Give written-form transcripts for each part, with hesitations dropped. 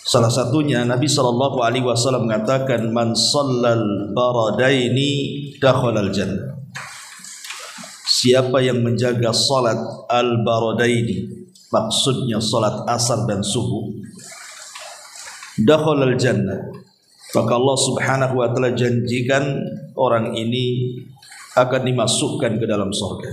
Salah satunya Nabi SAW mengatakan, man shallal baradaini dakhalal jannah. Siapa yang menjaga salat al-baradaini, maksudnya salat asar dan subuh, dakhalal jannah, maka Allah Subhanahu wa taala janjikan orang ini akan dimasukkan ke dalam surga.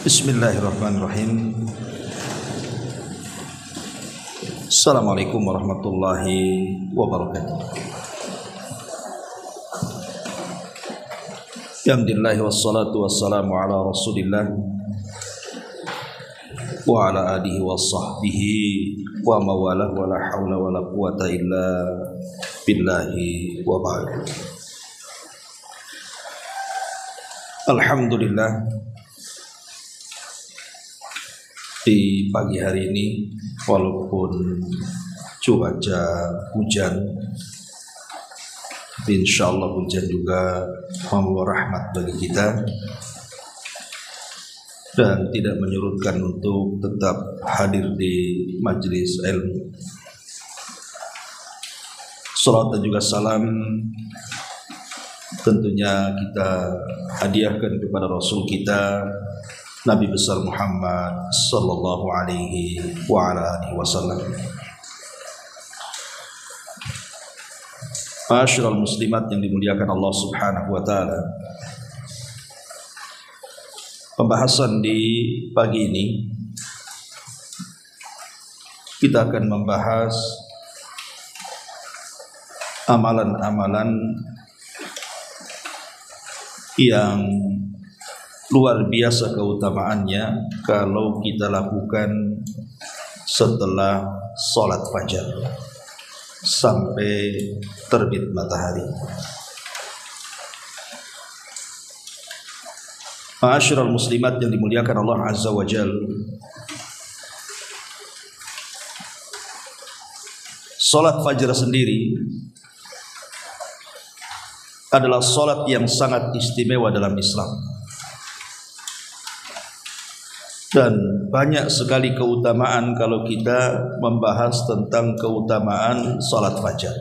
Bismillahirrahmanirrahim. Assalamualaikum warahmatullahi wabarakatuh. Alhamdulillah wassalatu wassalamu ala rasulillah wa ala alihi wa sahbihi wa mawalah wa la hawla wa la quwata illa billahi wa ba'd. Alhamdulillah, di pagi hari ini walaupun cuaca hujan, tapi insyaallah hujan juga membawa rahmat bagi kita dan tidak menyurutkan untuk tetap hadir di majelis ilmu. Salat dan juga salam tentunya kita hadiahkan kepada Rasul kita Nabi besar Muhammad sallallahu alaihi wa ala alihi wasallam. Ma'asyiral muslimat yang dimuliakan Allah Subhanahu wa taala. Pembahasan di pagi ini kita akan membahas amalan-amalan yang luar biasa keutamaannya kalau kita lakukan setelah sholat fajar sampai terbit matahari. Ma'asyiral muslimat yang dimuliakan Allah Azza wa Jal, sholat fajar sendiri adalah sholat yang sangat istimewa dalam Islam. Dan banyak sekali keutamaan kalau kita membahas tentang keutamaan salat fajar.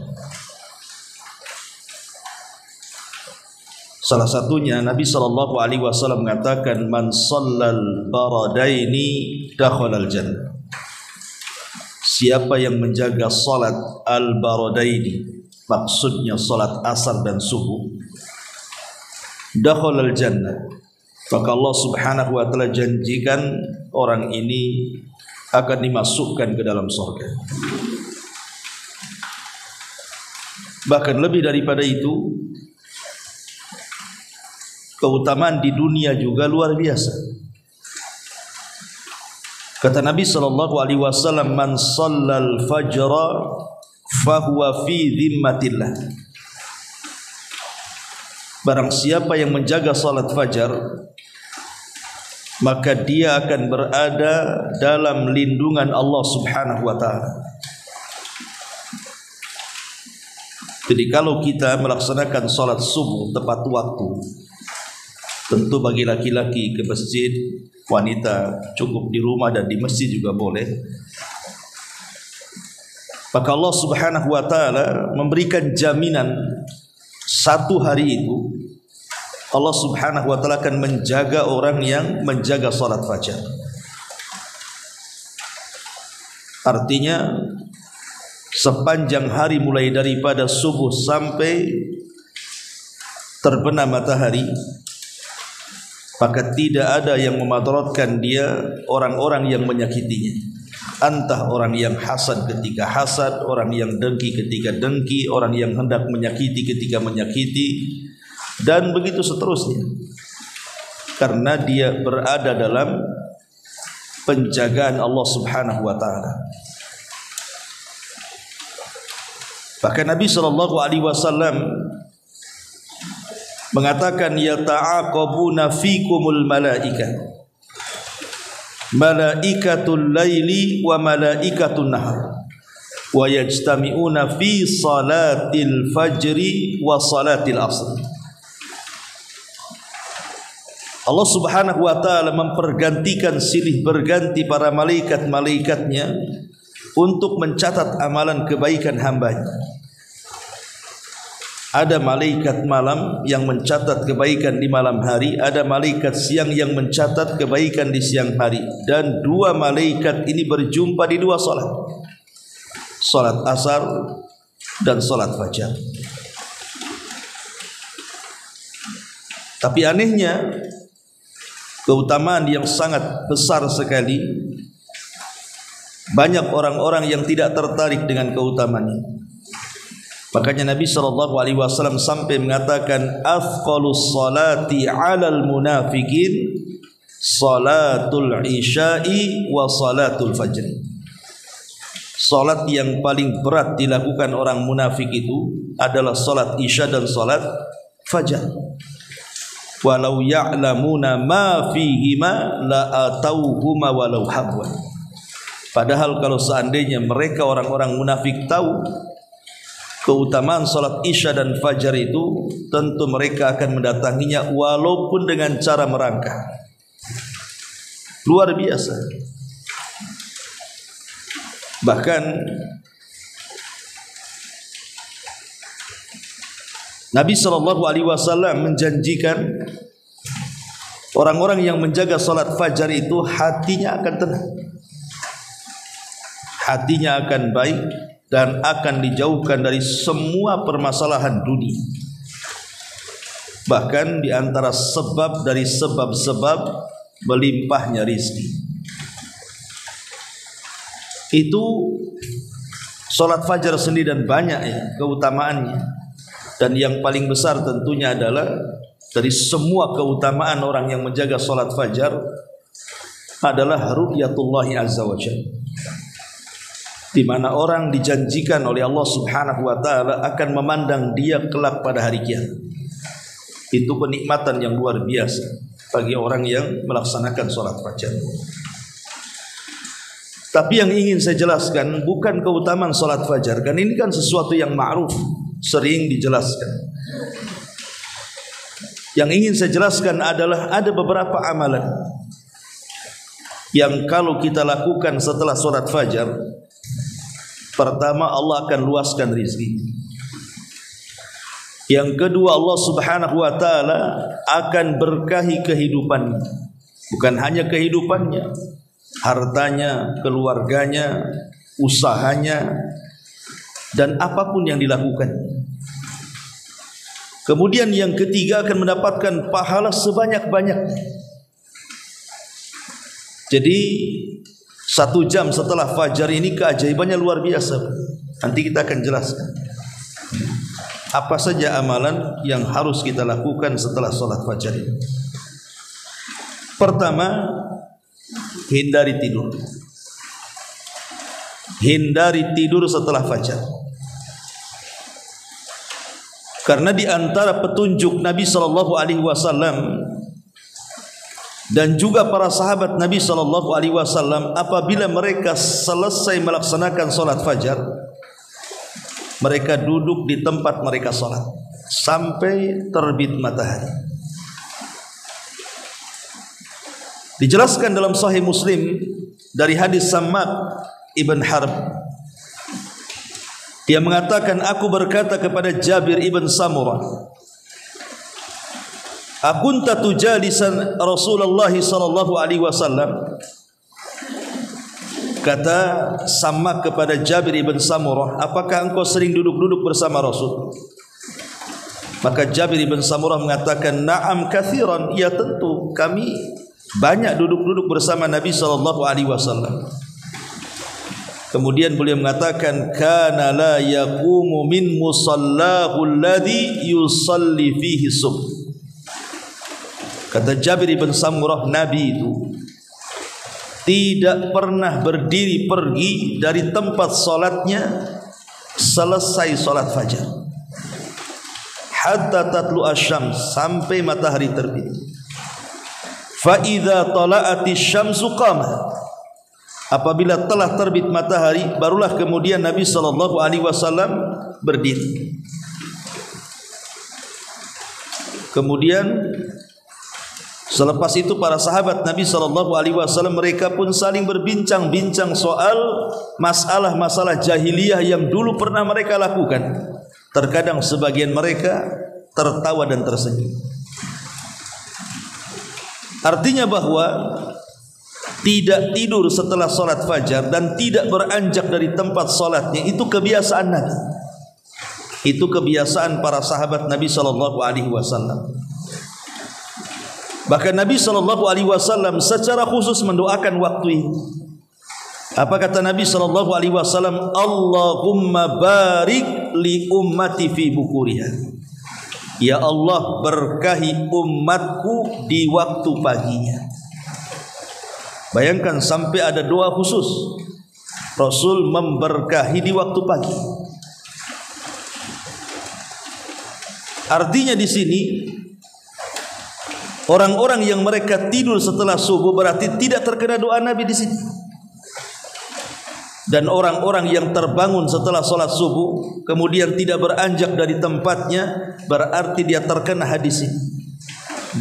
Salah satunya Nabi SAW mengatakan, man shallal baradaini dakhalal jannah. Siapa yang menjaga salat al-baradaini, maksudnya salat asar dan subuh, dakhalal jannah, maka Allah Subhanahu wa taala janjikan orang ini akan dimasukkan ke dalam surga. Bahkan lebih daripada itu, keutamaan di dunia juga luar biasa. Kata Nabi sallallahu alaihi wasallam, man shallal fajra fahuwa fi dhimmatillah. Barang siapa yang menjaga salat fajar, maka dia akan berada dalam lindungan Allah Subhanahu wa taala. Jadi kalau kita melaksanakan salat subuh tepat waktu, tentu bagi laki-laki ke masjid, wanita cukup di rumah dan di masjid juga boleh, maka Allah Subhanahu wa taala memberikan jaminan satu hari itu Allah Subhanahu wa taala akan menjaga orang yang menjaga salat fajar. Artinya sepanjang hari mulai daripada subuh sampai terbenam matahari, maka tidak ada yang memadaratkan dia orang-orang yang menyakitinya. Entah orang yang hasad ketika hasad, orang yang dengki ketika dengki, orang yang hendak menyakiti ketika menyakiti, dan begitu seterusnya. Karena dia berada dalam penjagaan Allah Subhanahu wa taala. Bahkan Nabi sallallahu alaihi wasallam mengatakan, yata'aqabuna fikumul malaika, malaikatul laili wa malaikatun nahar, wa yajtami'una fi salatil fajri wa salatil asr. Allah Subhanahu wa ta'ala mempergantikan silih berganti para malaikat-malaikatnya untuk mencatat amalan kebaikan hambanya. Ada malaikat malam yang mencatat kebaikan di malam hari, ada malaikat siang yang mencatat kebaikan di siang hari, dan dua malaikat ini berjumpa di dua salat, salat asar dan salat fajar. Tapi anehnya, keutamaan yang sangat besar sekali, banyak orang-orang yang tidak tertarik dengan keutamaannya. Makanya Nabi SAW sampai mengatakan, afqalus salati 'alal munafiqin salatul isya'i wa salatul fajr. Salat yang paling berat dilakukan orang munafik itu adalah salat isya dan salat fajar. Walau ya'lamuna ma fihima la atauhuma walau habwan. Padahal kalau seandainya mereka orang-orang munafik tahu keutamaan salat isya dan fajar itu, tentu mereka akan mendatanginya walaupun dengan cara merangkak. Luar biasa. Bahkan Nabi SAW menjanjikan orang-orang yang menjaga salat fajar itu hatinya akan tenang, hatinya akan baik, dan akan dijauhkan dari semua permasalahan dunia. Bahkan di antara sebab dari sebab-sebab melimpahnya rizki itu salat fajar sendiri, dan banyak ya keutamaannya. Dan yang paling besar tentunya adalah dari semua keutamaan orang yang menjaga salat fajar adalah ru'yatullahi azza wa jalla, di mana orang dijanjikan oleh Allah Subhanahu wa ta'ala akan memandang dia kelak pada hari kiamat. Itu kenikmatan yang luar biasa bagi orang yang melaksanakan salat fajar. Tapi yang ingin saya jelaskan bukan keutamaan salat fajar, kan ini kan sesuatu yang ma'ruf, sering dijelaskan. Yang ingin saya jelaskan adalah ada beberapa amalan yang kalau kita lakukan setelah salat fajar, pertama, Allah akan luaskan rizki. Yang kedua, Allah Subhanahu wa ta'ala akan berkahi kehidupannya. Bukan hanya kehidupannya, hartanya, keluarganya, usahanya, dan apapun yang dilakukan. Kemudian yang ketiga, akan mendapatkan pahala sebanyak-banyaknya. Jadi 1 jam setelah fajar ini keajaibannya luar biasa. Nanti kita akan jelaskan apa saja amalan yang harus kita lakukan setelah salat fajar ini. Pertama, hindari tidur. Hindari tidur setelah fajar. Karena di antara petunjuk Nabi SAW dan juga para sahabat Nabi SAW, apabila mereka selesai melaksanakan salat fajar, mereka duduk di tempat mereka salat sampai terbit matahari. Dijelaskan dalam Sahih Muslim dari hadis Sammak ibn Harb, dia mengatakan, aku berkata kepada Jabir ibn Samurah, akunta tujalisan Rasulullah sallallahu alaihi wasallam. Kata Sammak kepada Jabir ibn Samurah, apakah engkau sering duduk-duduk bersama Rasul? Maka Jabir ibn Samurah mengatakan, na'am kathiran, ya tentu kami banyak duduk-duduk bersama Nabi sallallahu alaihi wasallam. Kemudian beliau mengatakan, kana la yaqumu min musallahu alladhi yusalli fihi subh. Kata Jabir ibn Samurah, Nabi itu tidak pernah berdiri pergi dari tempat salatnya selesai salat fajar, hatta tatlu asyams, sampai matahari terbit. Fa idza tala'ati syamsu qama, apabila telah terbit matahari, barulah kemudian Nabi SAW berdiri. Kemudian Selepas itu para sahabat Nabi SAW mereka pun saling berbincang-bincang soal masalah-masalah jahiliyah yang dulu pernah mereka lakukan. Terkadang sebagian mereka tertawa dan tersenyum. Artinya bahwa tidak tidur setelah solat fajar dan tidak beranjak dari tempat solatnya itu kebiasaan Nabi. Itu kebiasaan para sahabat Nabi SAW. Bahkan Nabi SAW secara khusus mendoakan waktu ini. Apa kata Nabi SAW? Allahumma barik li ummati fi bukuriha. Ya Allah, berkahi umatku di waktu paginya. Bayangkan sampai ada doa khusus. Rasul memberkahi di waktu pagi. Artinya di sini orang-orang yang mereka tidur setelah subuh berarti tidak terkena doa Nabi di sini. Dan orang-orang yang terbangun setelah sholat subuh kemudian tidak beranjak dari tempatnya berarti dia terkena hadis ini.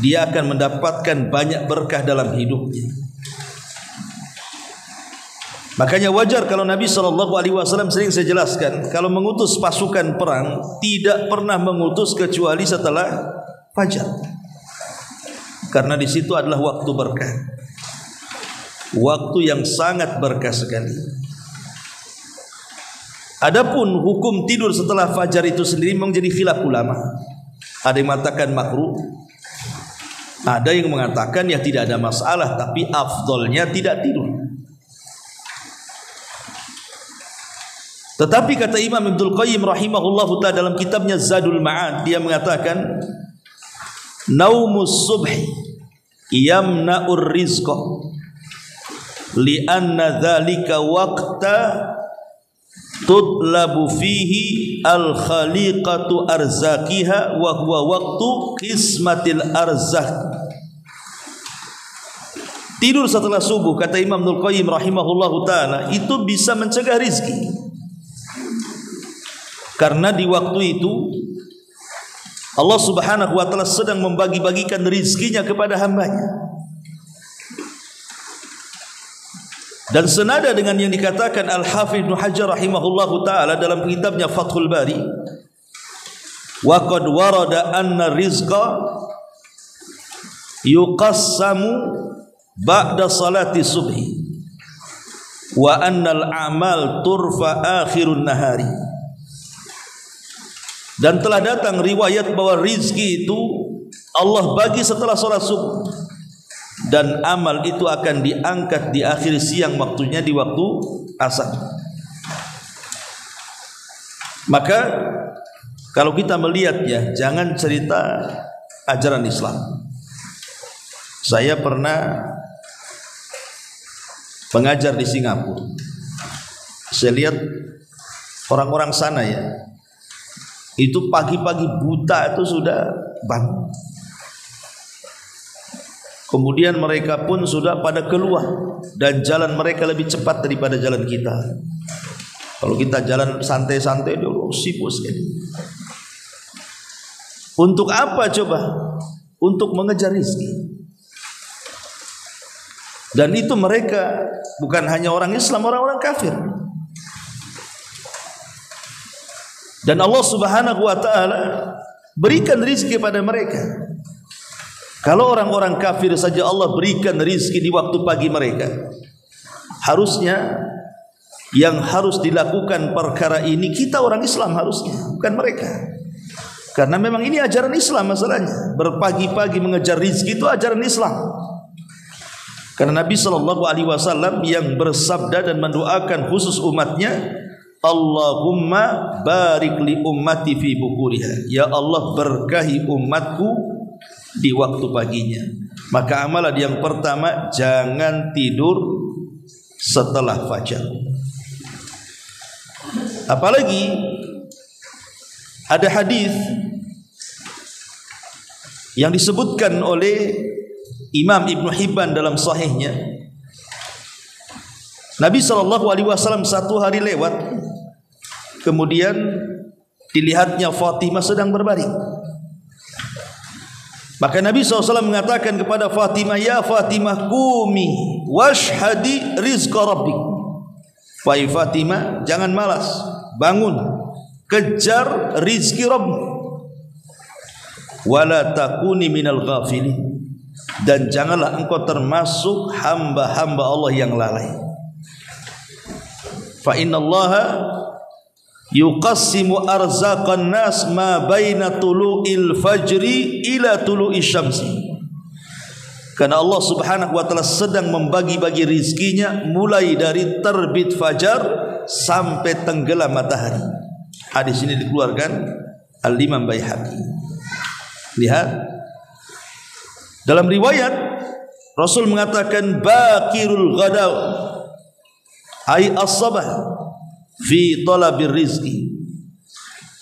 Dia akan mendapatkan banyak berkah dalam hidupnya. Makanya wajar kalau Nabi SAW sering saya jelaskan, kalau mengutus pasukan perang tidak pernah mengutus kecuali setelah fajar. Karena di situ adalah waktu berkah. Waktu yang sangat berkah sekali. Adapun hukum tidur setelah fajar itu sendiri menjadi khilaf ulama. Ada yang mengatakan makruh, ada yang mengatakan ya tidak ada masalah, tapi afdolnya tidak tidur. Tetapi kata Imam Ibnul Qayyim rahimahullahu ta'ala dalam kitabnya Zadul Ma'ad, dia mengatakan naumus subhi yamna'ur rizqa li'anna dhalika waqta tutlabu fihi al-khaliqatu arzakiha wa huwa waqtu qismatil arzak. Tidur setelah subuh kata Imam Ibnul Qayyim rahimahullahu ta'ala itu bisa mencegah rizki. Karena di waktu itu Allah Subhanahu wa ta'ala sedang membagi-bagikan rizkinya kepada hambanya. Dan senada dengan yang dikatakan Al-Hafidh Ibnu Hajar rahimahullahu ta'ala dalam kitabnya Fathul Bari, wa qad warada anna rizqa yuqassamu ba'da salati subhi wa annal a'mal turfa akhirun nahari. Dan telah datang riwayat bahwa rizki itu Allah bagi setelah sholat subuh, dan amal itu akan diangkat di akhir siang, waktunya di waktu asar. Maka kalau kita melihat ya, jangan cerita ajaran Islam. Saya pernah mengajar di Singapura. Saya lihat orang-orang sana ya, itu pagi-pagi buta itu sudah bangun. Kemudian mereka pun sudah pada keluar, dan jalan mereka lebih cepat daripada jalan kita. Kalau kita jalan santai-santai, dia sibuk sekali. Untuk apa coba? Untuk mengejar rezeki. Dan itu mereka bukan hanya orang Islam, orang-orang kafir. Dan Allah Subhanahu wa ta'ala berikan rizki pada mereka. Kalau orang-orang kafir saja Allah berikan rizki di waktu pagi mereka, harusnya yang harus dilakukan perkara ini kita orang Islam harusnya, bukan mereka. Karena memang ini ajaran Islam masalahnya. Berpagi-pagi mengejar rizki itu ajaran Islam. Karena Nabi SAW yang bersabda dan mendoakan khusus umatnya, Allahumma barik li ummati fi bukuriha. Ya Allah, berkahi umatku di waktu paginya. Maka amalan yang pertama, jangan tidur setelah fajar. Apalagi ada hadis yang disebutkan oleh Imam Ibn Hibban dalam sahihnya. Nabi SAW satu hari lewat, kemudian dilihatnya Fatimah sedang berbaring. Maka Nabi SAW mengatakan kepada Fatimah, ya Fatimah, qumi washhadi rizqa rabbik. Wahai Fatimah, jangan malas, bangun, kejar rizki Rabb. Wala takuni minal ghafilin, dan janganlah engkau termasuk hamba-hamba Allah yang lalai. Fa innallaha yuqassimu arzaqan nas ma baina tulu'il fajri ila tulu'i syamsi. Karena Allah Subhanahu wa taala sedang membagi-bagi rizkinya mulai dari terbit fajar sampai tenggelam matahari. Hadis ini dikeluarkan Al-Imam Baihaqi. Lihat, dalam riwayat Rasul mengatakan baqirul ghadaw ay as-sabah fi talabir rizqi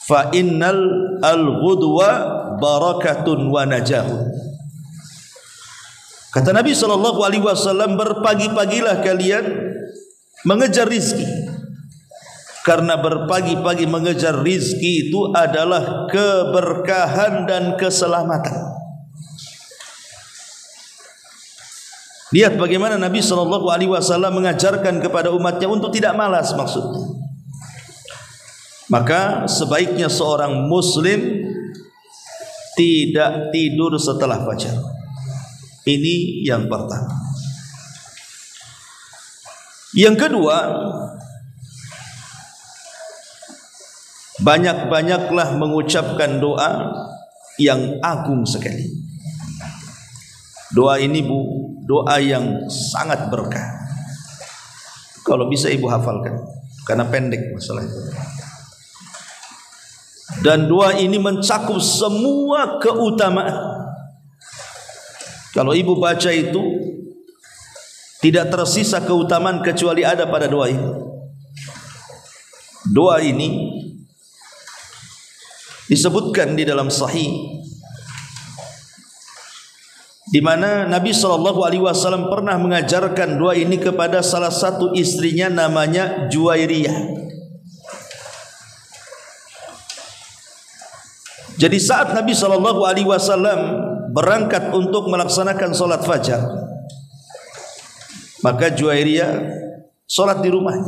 fa innal al-ghudwa barakatun wa najahun. Kata Nabi SAW, berpagi-pagilah kalian mengejar rizki, karena berpagi-pagi mengejar rizki itu adalah keberkahan dan keselamatan. Lihat bagaimana Nabi SAW mengajarkan kepada umatnya untuk tidak malas maksudnya. Maka sebaiknya seorang muslim tidak tidur setelah fajar. Ini yang pertama. Yang kedua, banyak-banyaklah mengucapkan doa yang agung sekali. Doa ini doa yang sangat berkah. Kalau bisa ibu hafalkan, karena pendek masalahnya. Dan doa ini mencakup semua keutamaan. Kalau ibu baca itu, tidak tersisa keutamaan kecuali ada pada doa ini. Doa ini disebutkan di dalam Sahih, di mana Nabi SAW pernah mengajarkan doa ini kepada salah satu istrinya namanya Juwairiyah. Jadi saat Nabi SAW berangkat untuk melaksanakan solat fajar, maka Juwairiyah solat di rumahnya.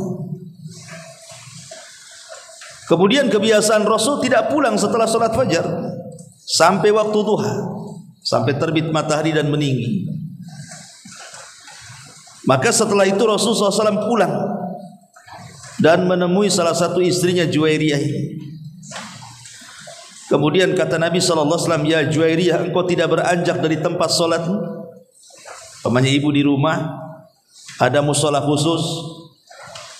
Kemudian kebiasaan Rasul tidak pulang setelah solat fajar sampai waktu duha, sampai terbit matahari dan meninggi. Maka setelah itu Rasul SAW pulang dan menemui salah satu istrinya Juwairiyah. Kemudian kata Nabi SAW, ya Juwairiyah, engkau tidak beranjak dari tempat solat? Pamannya ibu di rumah ada musola khusus,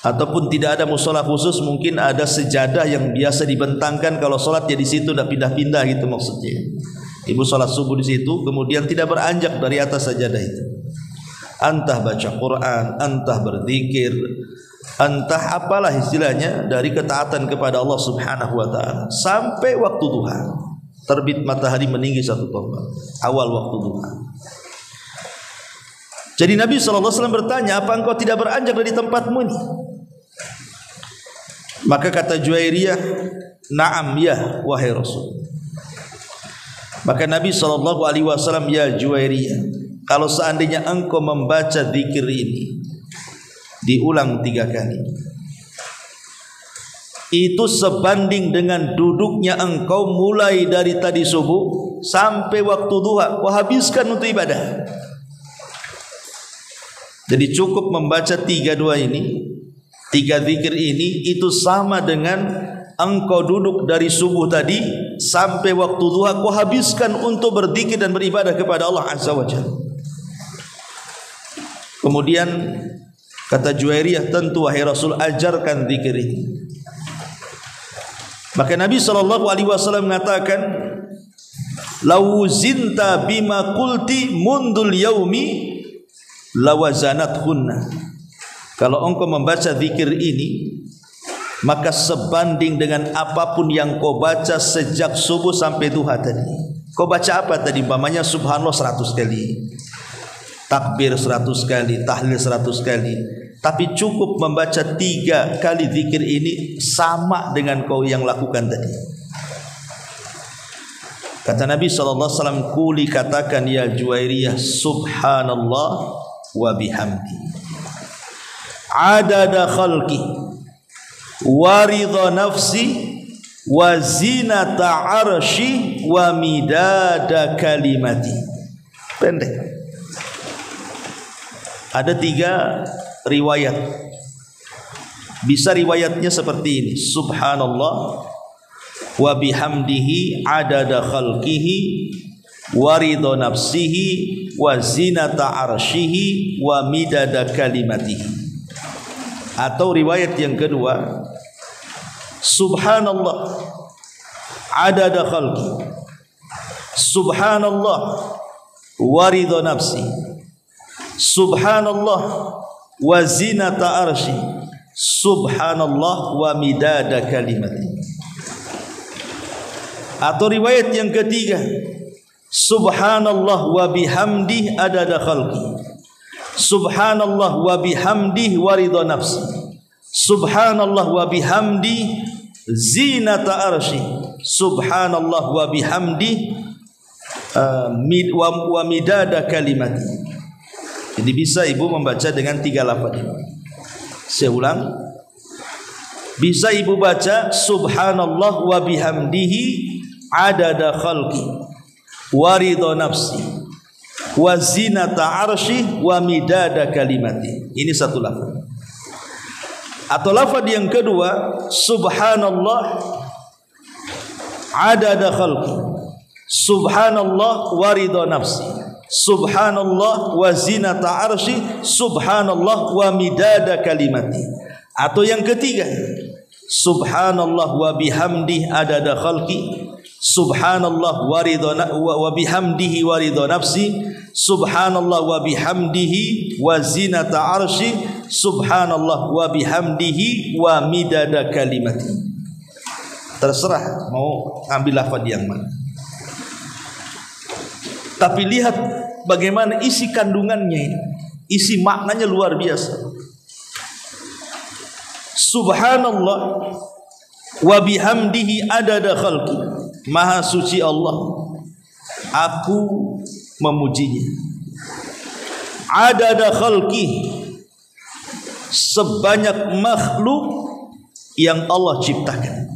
ataupun tidak ada musola khusus, mungkin ada sejadah yang biasa dibentangkan kalau solat ya di situ, udah pindah-pindah gitu maksudnya. Ibu solat subuh di situ, kemudian tidak beranjak dari atas sajadah itu. Entah baca Quran, entah berzikir, entah apalah istilahnya dari ketaatan kepada Allah Subhanahu wa taala sampai waktu duha. Terbit matahari meninggi satu tombak, awal waktu duha. Jadi Nabi SAW bertanya, apa engkau tidak beranjak dari tempatmu ini? Maka kata Juwairiyah, na'am ya wahai Rasul. Maka Nabi SAW, ya Juwairiyah, kalau seandainya engkau membaca zikir ini diulang 3 kali, itu sebanding dengan duduknya engkau mulai dari tadi subuh sampai waktu duha, kau habiskan untuk ibadah. Jadi cukup membaca 3 doa ini, 3 zikir ini, itu sama dengan engkau duduk dari subuh tadi sampai waktu duha, kau habiskan untuk berzikir dan beribadah kepada Allah Azza wa Jalla. Kemudian kata Juwairiyah, tentu wahai Rasul, ajarkan zikir ini. Maka Nabi SAW mengatakan, lau zinta bima qulti mundul yaumi lawazanat hunna. Kalau engkau membaca zikir ini, maka sebanding dengan apapun yang kau baca sejak subuh sampai duha tadi. Kau baca apa tadi? Umpamanya subhanallah 100 kali, takbir 100 kali, tahlil 100 kali, tapi cukup membaca 3 kali zikir ini sama dengan kau yang lakukan tadi. Kata Nabi SAW, kuli katakan ya Juwairiyah, subhanallah wa bihamdi adada khalqi wa ridha nafsi wa zinata arsy wa midada kalimati. Pendek. Ada 3 riwayat. Bisa riwayatnya seperti ini, subhanallah wa bihamdihi adada khalqihi wa ridha nafsihi wa zinata arsyihi wa midada kalimatihi. Atau riwayat yang kedua, subhanallah adada khalqi, subhanallah wa ridha nafsi, subhanallah wa zinata arsy, subhanallah wa midada kalimati. Atau riwayat yang ketiga, subhanallah wa bihamdi adada khalqi, subhanallah wa bihamdi wa ridha nafsi, subhanallah wa bihamdi zinata arsy, subhanallah wa bihamdi wa midada kalimati. Jadi bisa ibu membaca dengan 3 lafaz. Saya ulang, bisa ibu baca subhanallah wa bihamdihi adada khalqi wa ridha nafsi wa zinata arsy wa midada kalimati. Ini satu lafaz. Atau lafaz yang kedua, subhanallah adada khalqi, subhanallah wa ridha nafsi, subhanallah wa zinata arsy, subhanallah wa midada kalimati. Atau yang ketiga, subhanallah wa bihamdi adada khalqi, subhanallah wa bihamdihi wa ridha nafsi, subhanallah wa bihamdihi wa zinata arsy, subhanallah wa bihamdihi wa midada kalimati. Terserah mau ambil lafaz yang mana. Tapi lihat bagaimana isi kandungannya ini. Isi maknanya luar biasa. Subhanallah wa bihamdihi adada khalqi. Maha suci Allah, aku memujinya. Adada khalqi, sebanyak makhluk yang Allah ciptakan.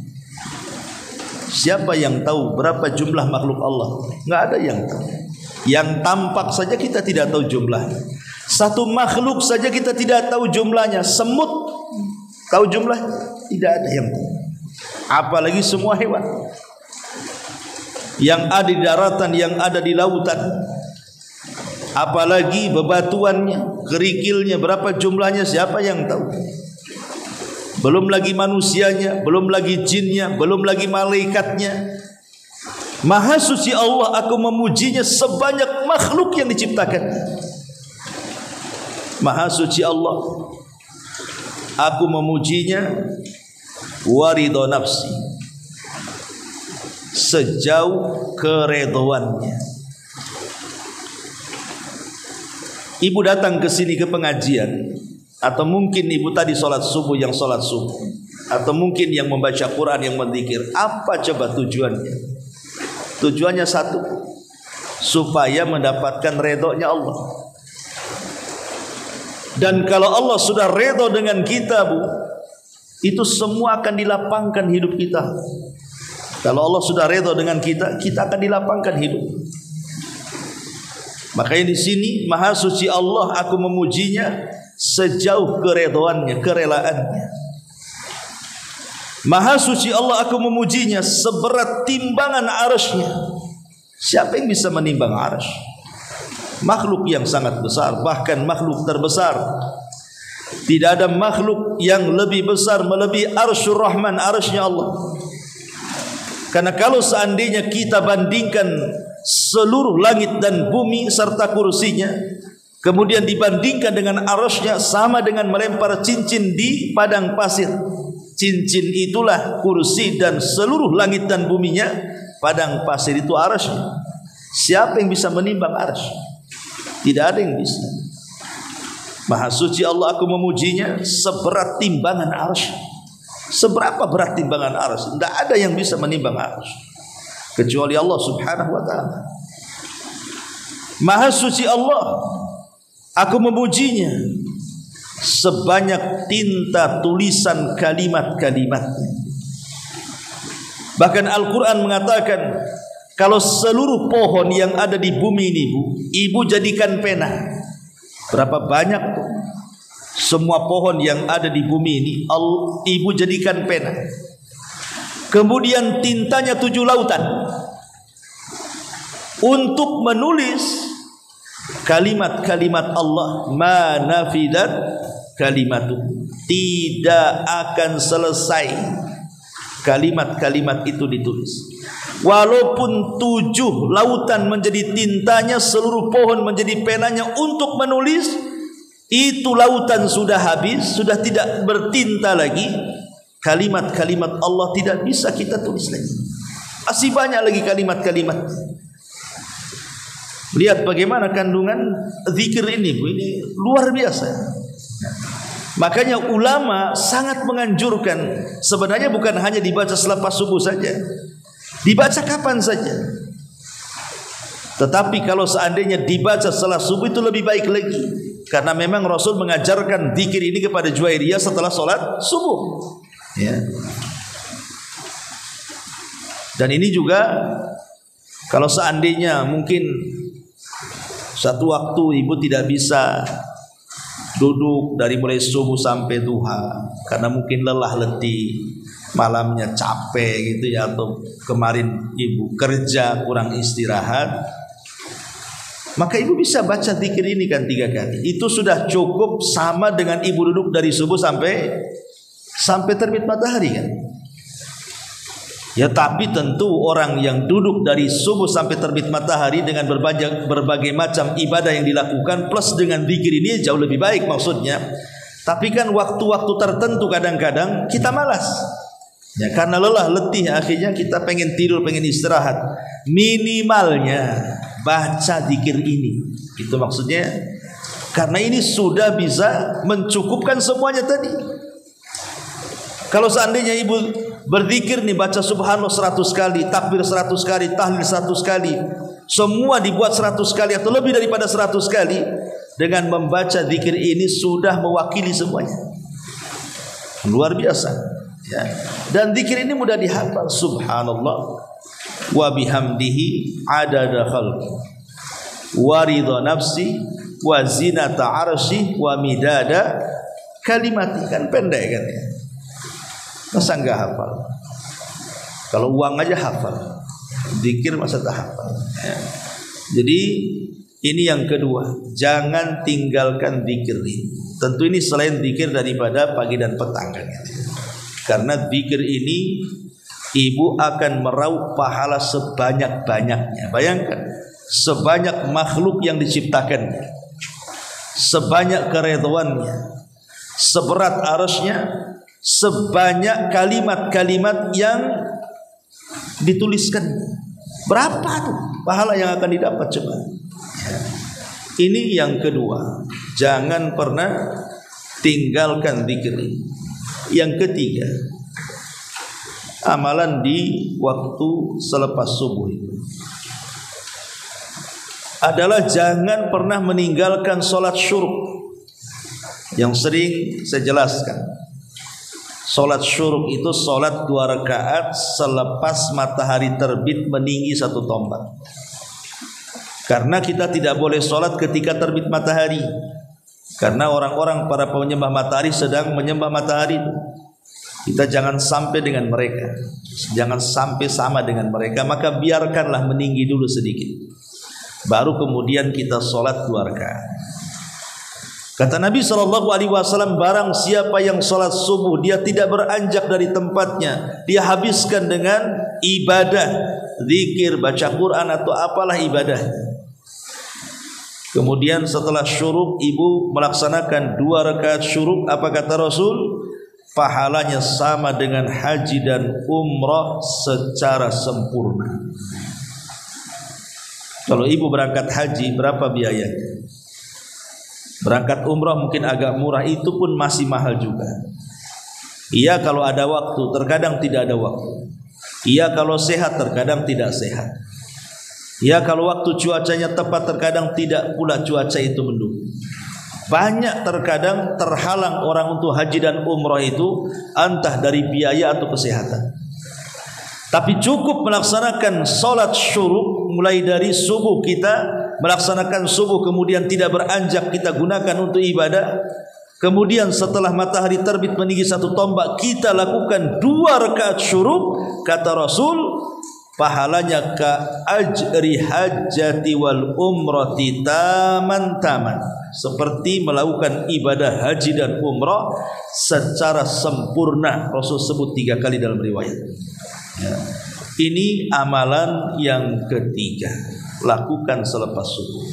Siapa yang tahu berapa jumlah makhluk Allah? Enggak ada yang tahu. Yang tampak saja kita tidak tahu jumlahnya. Satu makhluk saja kita tidak tahu jumlahnya. Semut tahu jumlahnya? Tidak ada yang tahu. Apalagi semua hewan yang ada di daratan, yang ada di lautan, apalagi bebatuannya, kerikilnya, berapa jumlahnya, siapa yang tahu? Belum lagi manusianya, belum lagi jinnya, belum lagi malaikatnya. Maha suci Allah, aku memujinya sebanyak makhluk yang diciptakan. Maha suci Allah, aku memujinya wa ridha nafsi, sejauh keredoannya. Ibu datang ke sini ke pengajian, atau mungkin ibu tadi sholat subuh, yang sholat subuh, atau mungkin yang membaca Quran, yang berzikir. Apa coba tujuannya? Tujuannya satu, supaya mendapatkan redhonya Allah. Dan kalau Allah sudah redho dengan kita, bu, itu semua akan dilapangkan hidup kita. Kalau Allah sudah redho dengan kita, kita akan dilapangkan hidup. Makanya di sini Maha suci Allah, aku memujinya sejauh keredhoannya, kerelaannya. Maha suci Allah, aku memujinya seberat timbangan arsy-Nya. Siapa yang bisa menimbang arsy? Makhluk yang sangat besar, bahkan makhluk terbesar. Tidak ada makhluk yang lebih besar melebihi arsyur Rahman, arsy-Nya Allah. Karena kalau seandainya kita bandingkan seluruh langit dan bumi serta kursinya, kemudian dibandingkan dengan arsy-Nya, sama dengan melempar cincin di padang pasir. Cincin itulah kursi, dan seluruh langit dan buminya, padang pasir itu arsy-Nya. Siapa yang bisa menimbang arsy? Tidak ada yang bisa. Maha suci Allah, aku memujinya seberat timbangan arsy. Seberapa berat timbangan arsy? Tidak ada yang bisa menimbang arsy. kecuali Allah Subhanahu wa taala. Maha suci Allah, aku memujinya sebanyak tinta tulisan kalimat-kalimatnya. Bahkan Al-Quran mengatakan, kalau seluruh pohon yang ada di bumi ini ibu jadikan pena. Berapa banyak tuh? Semua pohon yang ada di bumi ini ibu jadikan pena. Kemudian tintanya 7 lautan untuk menulis kalimat-kalimat Allah, ma nafidat kalimatu, tidak akan selesai kalimat-kalimat itu ditulis. Walaupun 7 lautan menjadi tintanya, seluruh pohon menjadi penanya untuk menulis, itu lautan sudah habis, sudah tidak bertinta lagi. Kalimat-kalimat Allah tidak bisa kita tulis lagi. Masih banyak lagi kalimat-kalimat. Lihat bagaimana kandungan zikir ini, Bu, ini luar biasa. Makanya ulama sangat menganjurkan, sebenarnya bukan hanya dibaca selepas subuh saja, dibaca kapan saja. Tetapi kalau seandainya dibaca setelah subuh itu lebih baik lagi, karena memang Rasul mengajarkan zikir ini kepada Juwairiyah setelah sholat subuh, ya. Dan ini juga kalau seandainya mungkin satu waktu ibu tidak bisa duduk dari mulai subuh sampai duha karena mungkin lelah letih, malamnya capek gitu ya, atau kemarin ibu kerja kurang istirahat, maka ibu bisa baca zikir ini kan 3 kali. Itu sudah cukup, sama dengan ibu duduk dari subuh sampai terbit matahari kan. Ya, tapi tentu orang yang duduk dari subuh sampai terbit matahari dengan berbagai macam ibadah yang dilakukan plus dengan zikir ini jauh lebih baik maksudnya. Tapi kan waktu-waktu tertentu kadang-kadang kita malas, ya, karena lelah letih, akhirnya kita pengen tidur, pengen istirahat. Minimalnya baca zikir ini, itu maksudnya, karena ini sudah bisa mencukupkan semuanya tadi. Kalau seandainya ibu berzikir nih, baca subhanallah 100 kali, takbir 100 kali, tahlil 100 kali, semua dibuat 100 kali atau lebih daripada 100 kali, dengan membaca zikir ini sudah mewakili semuanya. Luar biasa, ya. Dan zikir ini mudah dihafal. Subhanallah wa bihamdihi adada khalqi wa ridha nafsi wa zinata arsy wa midada kalimati. Kan pendek kan ya. Masa enggak hafal? Kalau uang aja hafal, zikir masa tak hafal, ya. Jadi ini yang kedua, jangan tinggalkan zikir ini. Tentu ini selain zikir daripada pagi dan petang kan, ya. Karena zikir ini ibu akan meraup pahala sebanyak-banyaknya. Bayangkan, sebanyak makhluk yang diciptakan, sebanyak keridhaannya, seberat arasnya, sebanyak kalimat-kalimat yang dituliskan. Berapa tuh pahala yang akan didapat coba? Ini yang kedua, jangan pernah tinggalkan zikir ini. Yang ketiga, amalan di waktu selepas subuh itu adalah jangan pernah meninggalkan sholat syuruk. Yang sering saya jelaskan, sholat syuruk itu sholat 2 rakaat selepas matahari terbit meninggi 1 tombak. Karena kita tidak boleh sholat ketika terbit matahari, karena orang-orang para penyembah matahari sedang menyembah matahari. Kita jangan sampai dengan mereka, jangan sampai sama dengan mereka, maka biarkanlah meninggi dulu sedikit, baru kemudian kita sholat 2 rakaat. Kata Nabi SAW, barang siapa yang sholat subuh dia tidak beranjak dari tempatnya, dia habiskan dengan ibadah, zikir, baca Quran atau apalah ibadah. Kemudian setelah syuruk ibu melaksanakan 2 rakaat syuruk, apa kata Rasul? Pahalanya sama dengan haji dan umrah secara sempurna. Kalau ibu berangkat haji, berapa biayanya? Berangkat umrah mungkin agak murah, itu pun masih mahal juga. Iya kalau ada waktu, terkadang tidak ada waktu. Ya kalau sehat terkadang tidak sehat. Ya kalau waktu cuacanya tepat terkadang tidak pula cuaca itu mendukung. Banyak terkadang terhalang orang untuk haji dan umrah itu entah dari biaya atau kesehatan. Tapi cukup melaksanakan solat syuruk mulai dari subuh, kita melaksanakan subuh kemudian tidak beranjak kita gunakan untuk ibadah. Kemudian setelah matahari terbit meninggi 1 tombak kita lakukan 2 rakaat syuruk, kata Rasul pahalanya ka ajri hajjati wal umrati taman, seperti melakukan ibadah haji dan umrah secara sempurna. Rasul sebut 3 kali dalam riwayat ya. Ini amalan yang ketiga, lakukan selepas subuh.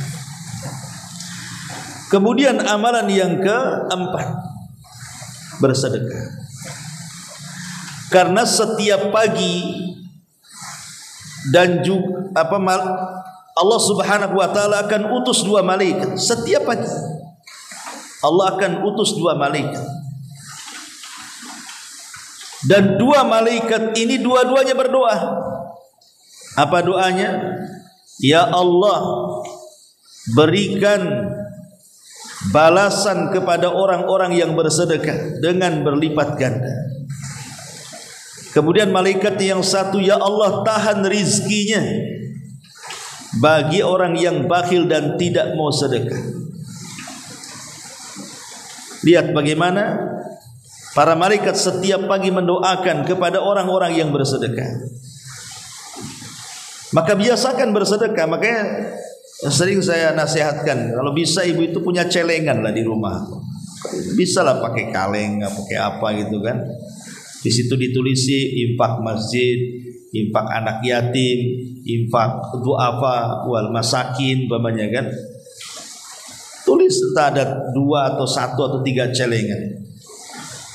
Kemudian amalan yang keempat, bersedekah. Karena setiap pagi dan juga Allah Subhanahu wa taala akan utus 2 malaikat setiap pagi. Allah akan utus 2 malaikat. Dan 2 malaikat ini dua-duanya berdoa. Apa doanya? Ya Allah, berikan balasan kepada orang-orang yang bersedekah dengan berlipat ganda. Kemudian malaikat yang satu, ya Allah, tahan rizkinya bagi orang yang bakhil dan tidak mau sedekah. Lihat bagaimana para malaikat setiap pagi mendoakan kepada orang-orang yang bersedekah. Maka biasakan bersedekah. Makanya sering saya nasihatkan, kalau bisa ibu itu punya celengan lah di rumah. Bisa lah pakai kaleng, pakai apa gitu kan. Di situ ditulisi infak masjid, infak anak yatim, infak du'afa wal masakin umpamanya kan. Tulis entah ada 2 atau 1 atau 3 celengan.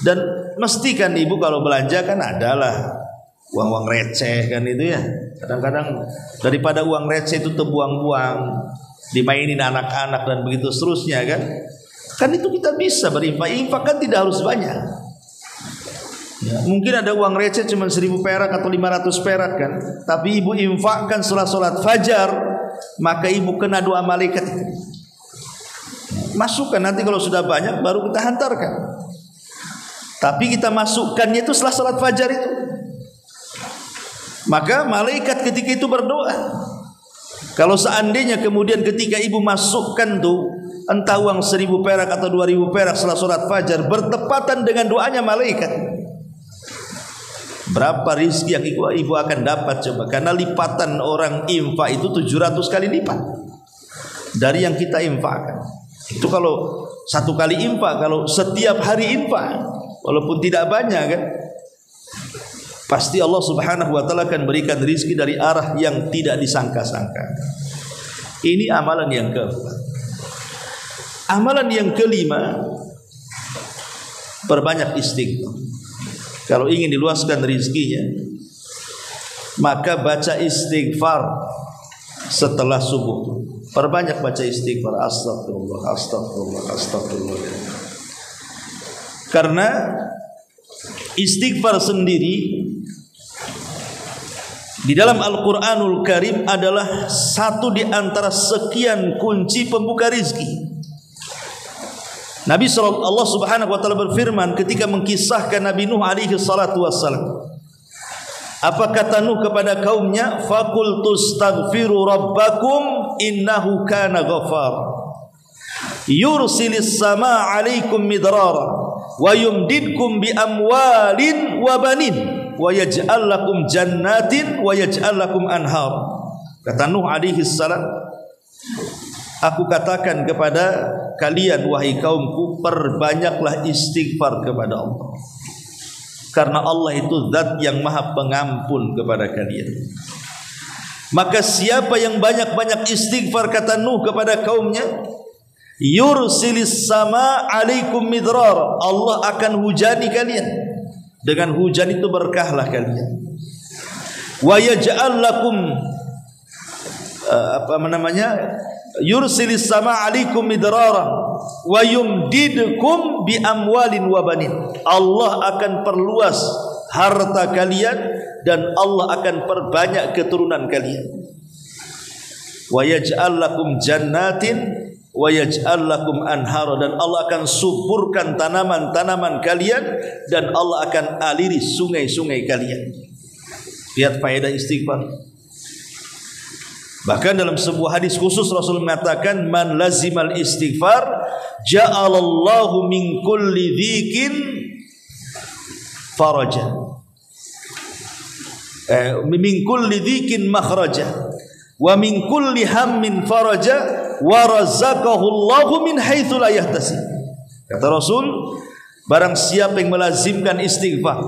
Dan mestikan ibu kalau belanja kan adalah uang-uang receh kan itu ya. Kadang-kadang daripada uang receh itu terbuang-buang, dimainin anak-anak dan begitu seterusnya kan. Kan itu kita bisa berinfak. Infak kan tidak harus banyak ya, mungkin ada uang receh cuma 1000 perak atau 500 perak kan. Tapi ibu infakkan setelah sholat fajar, maka ibu kena doa malaikat. Masukkan nanti kalau sudah banyak baru kita hantarkan. Tapi kita masukkannya itu setelah sholat fajar itu. Maka malaikat ketika itu berdoa. Kalau seandainya kemudian ketika ibu masukkan tuh entah uang 1000 perak atau 2000 perak setelah sholat fajar bertepatan dengan doanya malaikat, berapa rizki yang ibu akan dapat coba? Karena lipatan orang infak itu 700 kali lipat dari yang kita infakkan. Itu kalau 1 kali infak. Kalau setiap hari infak, walaupun tidak banyak kan, pasti Allah Subhanahu wa taala akan berikan rizki dari arah yang tidak disangka-sangka. Ini amalan yang keempat. Amalan yang kelima, perbanyak istighfar. Kalau ingin diluaskan rizkinya, maka baca istighfar setelah subuh. Perbanyak baca istighfar. Astagfirullah, astagfirullah, astagfirullah. Karena istighfar sendiri di dalam Al-Quranul Karim adalah satu di antara sekian kunci pembuka rizki. Nabi Allah Subhanahu wa taala berfirman ketika mengkisahkan Nabi Nuh alaihi salatu wassalam. Apa kata Nuh kepada kaumnya? Faqul tustaghfiru rabbakum innahu kana ghafar. Yursilis samaa 'alaikum midrara wa yumdidkum bi amwalin wa banin wa yaj'al lakum jannatin wa yaj'al lakum anhar. Kata Nuh alaihi salam, aku katakan kepada kalian wahai kaumku, perbanyaklah istighfar kepada Allah. Karena Allah itu zat yang maha pengampun kepada kalian. Maka siapa yang banyak-banyak istighfar, kata Nuh kepada kaumnya, yursilis sama alaikum midrar, Allah akan hujani kalian. Dengan hujan itu berkahlah kalian. Wa yaj'al lakum yursilis sama alaikum midrara wa yumdidkum bi amwalin wa banin. Allah akan perluas harta kalian dan Allah akan perbanyak keturunan kalian. Wa yaj'al lakum jannatin wa yaj'al lakum anhara, dan Allah akan suburkan tanaman-tanaman kalian dan Allah akan aliri sungai-sungai kalian. Lihat faedah istighfar. Bahkan dalam sebuah hadis khusus Rasul mengatakan, man lazimal istighfar ja'alallahu min kulli dhikin faraja, min kulli dhikin makhraja wa min kulli hammin faraja wa razaqahu Allahu min haitsu la yahtasib. Kata Rasul, barang siapa yang melazimkan istighfar,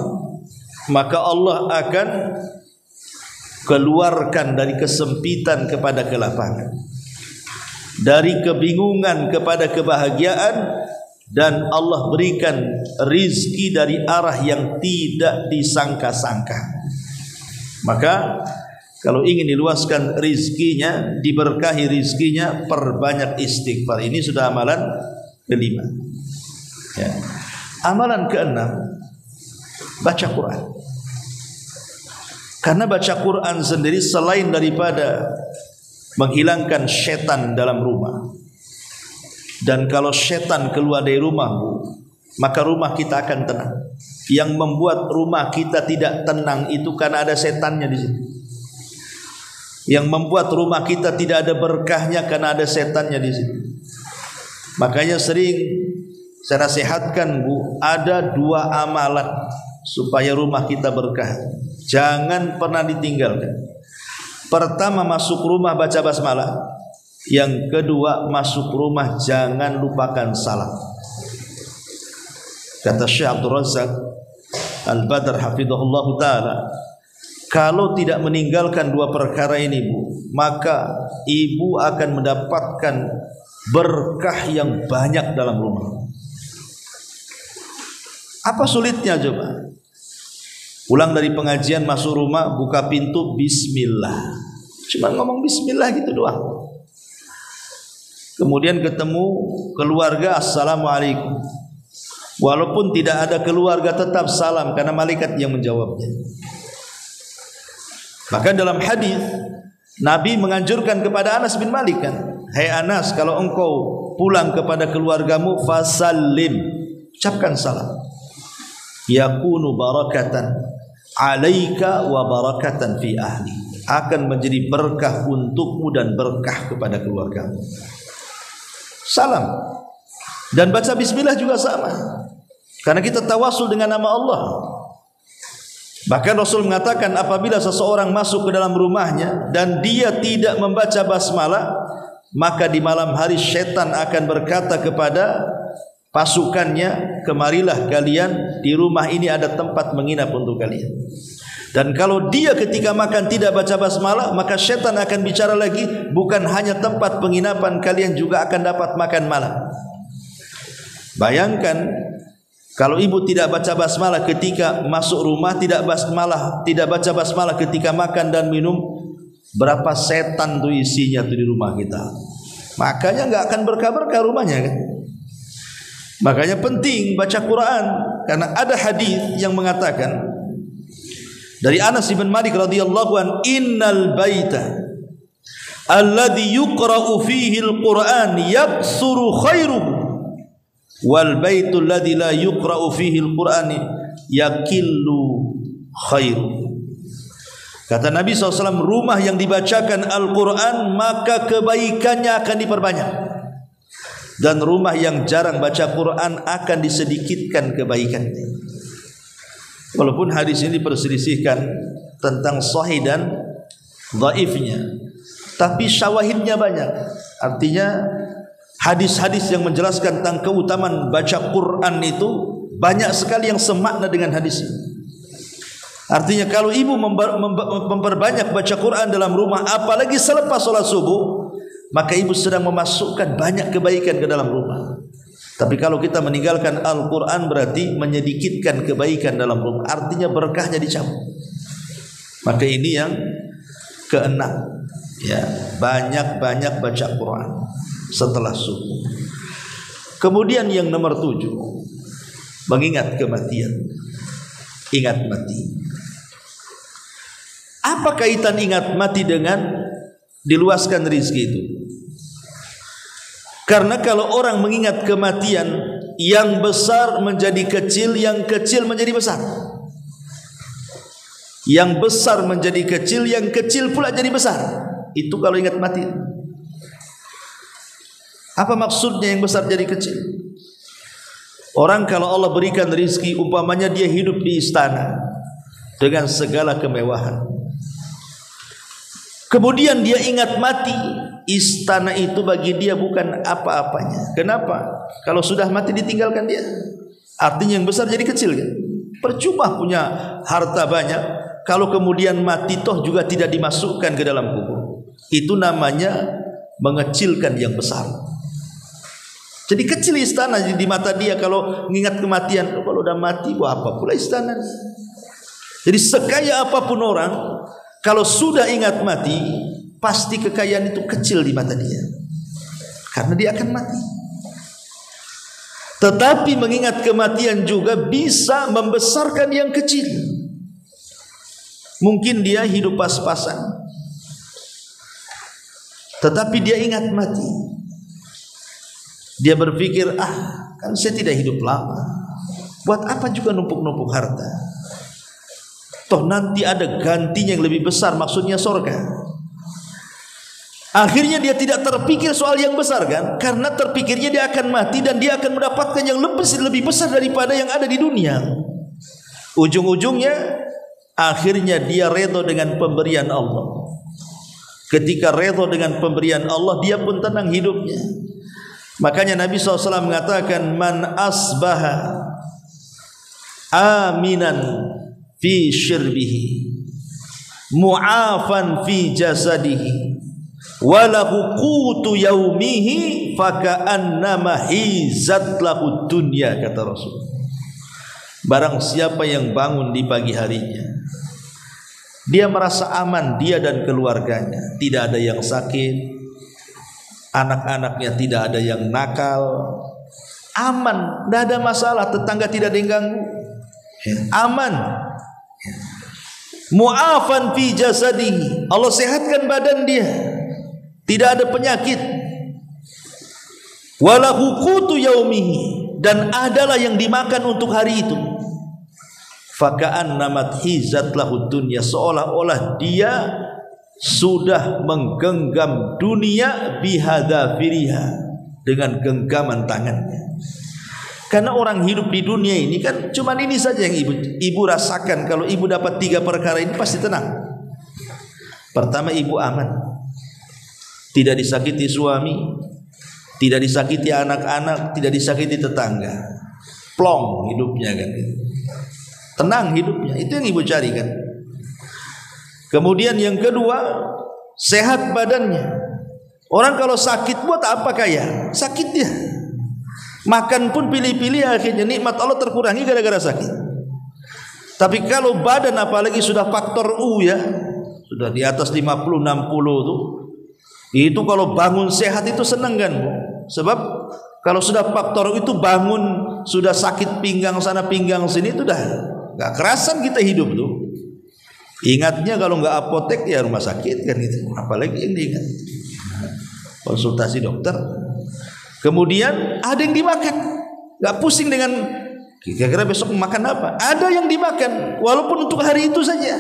maka Allah akan keluarkan dari kesempitan kepada kelapangan, dari kebingungan kepada kebahagiaan, dan Allah berikan rizki dari arah yang tidak disangka-sangka. Maka kalau ingin diluaskan rizkinya, diberkahi rizkinya, perbanyak istighfar. Ini sudah amalan kelima. Ya. Amalan keenam, baca Quran. Karena baca Quran sendiri selain daripada menghilangkan setan dalam rumah, dan kalau setan keluar dari rumahmu, maka rumah kita akan tenang. Yang membuat rumah kita tidak tenang itu karena ada setannya di situ. Yang membuat rumah kita tidak ada berkahnya karena ada setannya di situ. Makanya sering saya nasihatkan, Bu, ada 2 amalan supaya rumah kita berkah. Jangan pernah ditinggalkan. Pertama, masuk rumah baca basmalah. Yang kedua, masuk rumah jangan lupakan salam. Kata Syekh Abdul Razak Al-Badr hafizahullah ta'ala, kalau tidak meninggalkan 2 perkara ini, Bu, maka ibu akan mendapatkan berkah yang banyak dalam rumah. Apa sulitnya coba? Pulang dari pengajian, masuk rumah, buka pintu, bismillah. Cuma ngomong bismillah gitu doang. Kemudian ketemu keluarga, assalamualaikum. Walaupun tidak ada keluarga tetap salam, karena malaikat yang menjawabnya. Maka dalam hadis Nabi menganjurkan kepada Anas bin Malik kan, hai Anas, kalau engkau pulang kepada keluargamu, fasallim, ucapkan salam. Yakunu barakatan alaika wa barakatan fi ahli, akan menjadi berkah untukmu dan berkah kepada keluargamu. Salam dan baca bismillah juga sama, karena kita tawasul dengan nama Allah. Bahkan Rasul mengatakan, apabila seseorang masuk ke dalam rumahnya dan dia tidak membaca basmalah, maka di malam hari syaitan akan berkata kepada pasukannya, kemarilah kalian, di rumah ini ada tempat menginap untuk kalian. Dan kalau dia ketika makan tidak baca basmalah, maka syaitan akan bicara lagi, bukan hanya tempat penginapan, kalian juga akan dapat makan malam. Bayangkan kalau ibu tidak baca basmalah ketika masuk rumah, tidak baca basmalah ketika makan dan minum, berapa setan tuh isinya tuh di rumah kita. Makanya nggak akan berkah-berkah rumahnya kan. Makanya penting baca Quran, karena ada hadis yang mengatakan dari Anas bin Malik radhiyallahu an, innal baita alladhi yuqra'u fihi al-Quran yaksuru khairuhu wal baitul ladzi la yuqra'u fihi al-Qur'an yakillu khairu. Kata Nabi SAW, rumah yang dibacakan Al-Quran maka kebaikannya akan diperbanyak, dan rumah yang jarang baca Quran akan disedikitkan kebaikannya. Walaupun hadis ini diperselisihkan tentang sahih dan dhaifnya, tapi syawahidnya banyak. Artinya hadis-hadis yang menjelaskan tentang keutamaan baca Quran itu banyak sekali yang semakna dengan hadis ini. Artinya kalau ibu memperbanyak baca Quran dalam rumah, apalagi selepas sholat subuh, maka ibu sedang memasukkan banyak kebaikan ke dalam rumah. Tapi kalau kita meninggalkan Al-Quran, berarti menyedikitkan kebaikan dalam rumah, artinya berkahnya dicabut. Maka ini yang keenam, ya, banyak-banyak baca Quran setelah subuh. Kemudian yang nomor 7, mengingat kematian. Ingat mati. Apa kaitan ingat mati dengan diluaskan rizki itu? Karena kalau orang mengingat kematian, yang besar menjadi kecil, yang kecil menjadi besar. Yang besar menjadi kecil, yang kecil pula jadi besar. Itu kalau ingat mati. Apa maksudnya yang besar jadi kecil? Orang kalau Allah berikan rizki, umpamanya dia hidup di istana dengan segala kemewahan, kemudian dia ingat mati, istana itu bagi dia bukan apa-apanya. Kenapa? Kalau sudah mati ditinggalkan dia. Artinya yang besar jadi kecil kan? Percuma punya harta banyak kalau kemudian mati toh juga tidak dimasukkan ke dalam kubur. Itu namanya mengecilkan yang besar. Jadi kecil istana di mata dia kalau mengingat kematian. Kalau udah mati, buat apa pula istana? Jadi sekaya apapun orang, kalau sudah ingat mati, pasti kekayaan itu kecil di mata dia, karena dia akan mati. Tetapi mengingat kematian juga bisa membesarkan yang kecil. Mungkin dia hidup pas-pasan, tetapi dia ingat mati. Dia berpikir, kan saya tidak hidup lama, buat apa juga numpuk-numpuk harta? Toh nanti ada gantinya yang lebih besar, maksudnya surga. Akhirnya dia tidak terpikir soal yang besar kan? Karena terpikirnya dia akan mati dan dia akan mendapatkan yang lebih besar daripada yang ada di dunia. Ujung-ujungnya akhirnya dia redha dengan pemberian Allah. Ketika redha dengan pemberian Allah, dia pun tenang hidupnya. Makanya Nabi SAW mengatakan, man asbaha aminan fi syirbihi mu'afan fi jasadihi walahu qutu yaumihi faka'annama hizat lahu dunya, kata Rasul. Barang siapa yang bangun di pagi harinya, dia merasa aman, dia dan keluarganya, tidak ada yang sakit, anak-anaknya tidak ada yang nakal, aman, tidak ada masalah, tetangga tidak ada yang ganggu, aman. Mu'afan fi jasadihi, Allah sehatkan badan dia, tidak ada penyakit. Walahu qutu yaumihi, dan adalah yang dimakan untuk hari itu. Faka'annamat hizat lahu dunya, seolah-olah dia sudah menggenggam dunia bihadzafiriha, dengan genggaman tangannya. Karena orang hidup di dunia ini kan cuman ini saja yang ibu rasakan. Kalau ibu dapat 3 perkara ini pasti tenang. Pertama, ibu aman, tidak disakiti suami, tidak disakiti anak-anak, tidak disakiti tetangga. Plong hidupnya kan, tenang hidupnya. Itu yang ibu cari kan. Kemudian yang kedua, sehat badannya. Orang kalau sakit buat apa kaya? Sakit dia. Makan pun pilih-pilih, akhirnya nikmat Allah terkurangi gara-gara sakit. Tapi kalau badan apalagi sudah faktor U ya, sudah di atas 50-60 tuh, itu kalau bangun sehat itu senang kan? Sebab kalau sudah faktor U itu bangun sudah sakit pinggang sana pinggang sini, itu dah gak kerasan kita hidup tuh. Ingatnya kalau nggak apotek ya rumah sakit kan gitu. Apalagi yang diingat konsultasi dokter. Kemudian ada yang dimakan, nggak pusing dengan kira-kira besok makan apa. Ada yang dimakan walaupun untuk hari itu saja.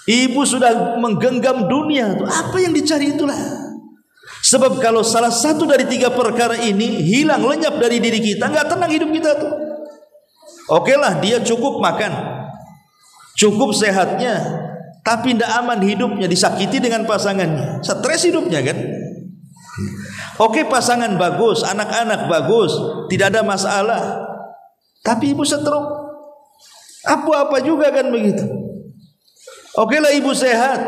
Ibu sudah menggenggam dunia tuh, apa yang dicari itulah. Sebab kalau salah satu dari 3 perkara ini hilang, lenyap dari diri kita, nggak tenang hidup kita tuh. Oke lah, dia cukup makan, cukup sehatnya, tapi tidak aman hidupnya, disakiti dengan pasangannya, stres hidupnya kan. Oke, pasangan bagus, anak-anak bagus, tidak ada masalah, tapi ibu stroke, apa-apa juga kan begitu. Oke lah, ibu sehat,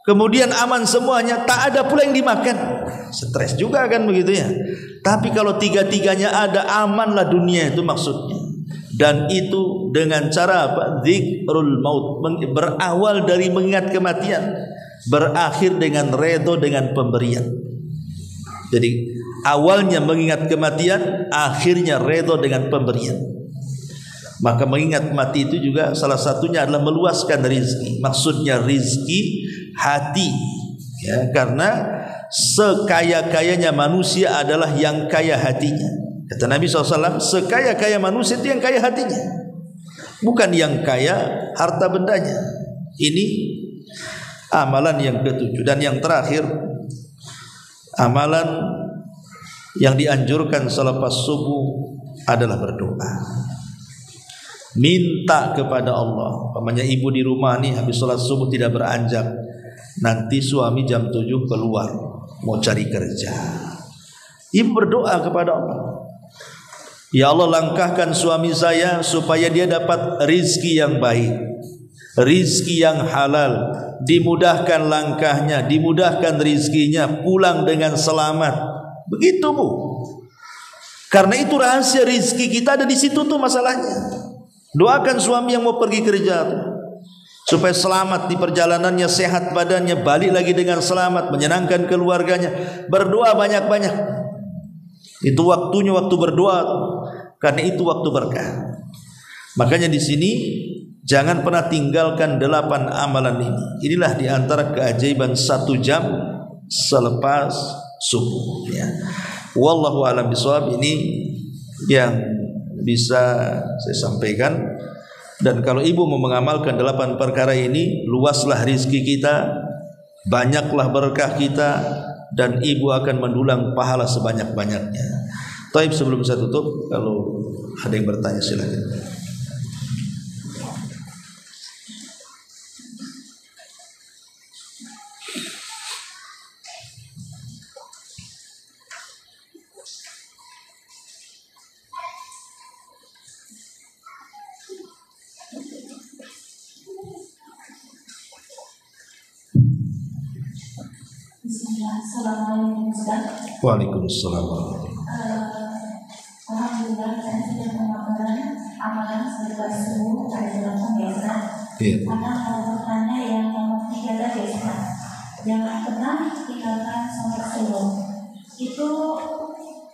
kemudian aman semuanya, tak ada pula yang dimakan, stres juga kan begitu ya. Tapi kalau 3-tiganya ada, amanlah dunia itu maksudnya. Dan itu dengan cara apa? Zikrul maut, berawal dari mengingat kematian, berakhir dengan redha dengan pemberian. Jadi awalnya mengingat kematian, akhirnya redha dengan pemberian. Maka mengingat mati itu juga salah satunya adalah meluaskan rizki. Maksudnya rizki hati, ya, karena sekaya-kayanya manusia adalah yang kaya hatinya. Kata Nabi SAW, sekaya-kaya manusia itu yang kaya hatinya, bukan yang kaya harta bendanya. Ini amalan yang ketujuh. Dan yang terakhir, amalan yang dianjurkan selepas subuh adalah berdoa. Minta kepada Allah. Pamannya ibu di rumah nih habis sholat subuh tidak beranjak, nanti suami jam 7 keluar mau cari kerja. Ibu berdoa kepada Allah, ya Allah, langkahkan suami saya supaya dia dapat rizki yang baik, rizki yang halal, dimudahkan langkahnya, dimudahkan rizkinya, pulang dengan selamat. Begitu Bu. Karena itu rahasia rizki kita ada di situ tuh masalahnya. Doakan suami yang mau pergi kerja tuh, supaya selamat di perjalanannya, sehat badannya, balik lagi dengan selamat, menyenangkan keluarganya. Berdoa banyak-banyak. Itu waktunya waktu berdoa tuh. Karena itu waktu berkah. Makanya di sini jangan pernah tinggalkan 8 amalan ini. Inilah di antara keajaiban 1 jam selepas subuh, ya. Wallahu a'lam bishawab. Ini yang bisa saya sampaikan. Dan kalau ibu mau mengamalkan 8 perkara ini, luaslah rizki kita, banyaklah berkah kita, dan ibu akan mendulang pahala sebanyak-banyaknya. Taib, sebelum saya tutup, kalau ada yang bertanya silakan. Assalamualaikum Ustaz. Waalaikumsalam. Alhamdulillah saya sudah melakukan amalan selepas subuh pada jelaskan ya Ustaz. Karena kalau bertanya yang nomor 3 tadi Ustaz, jangan pernah tinggalkan sholat subuh. Itu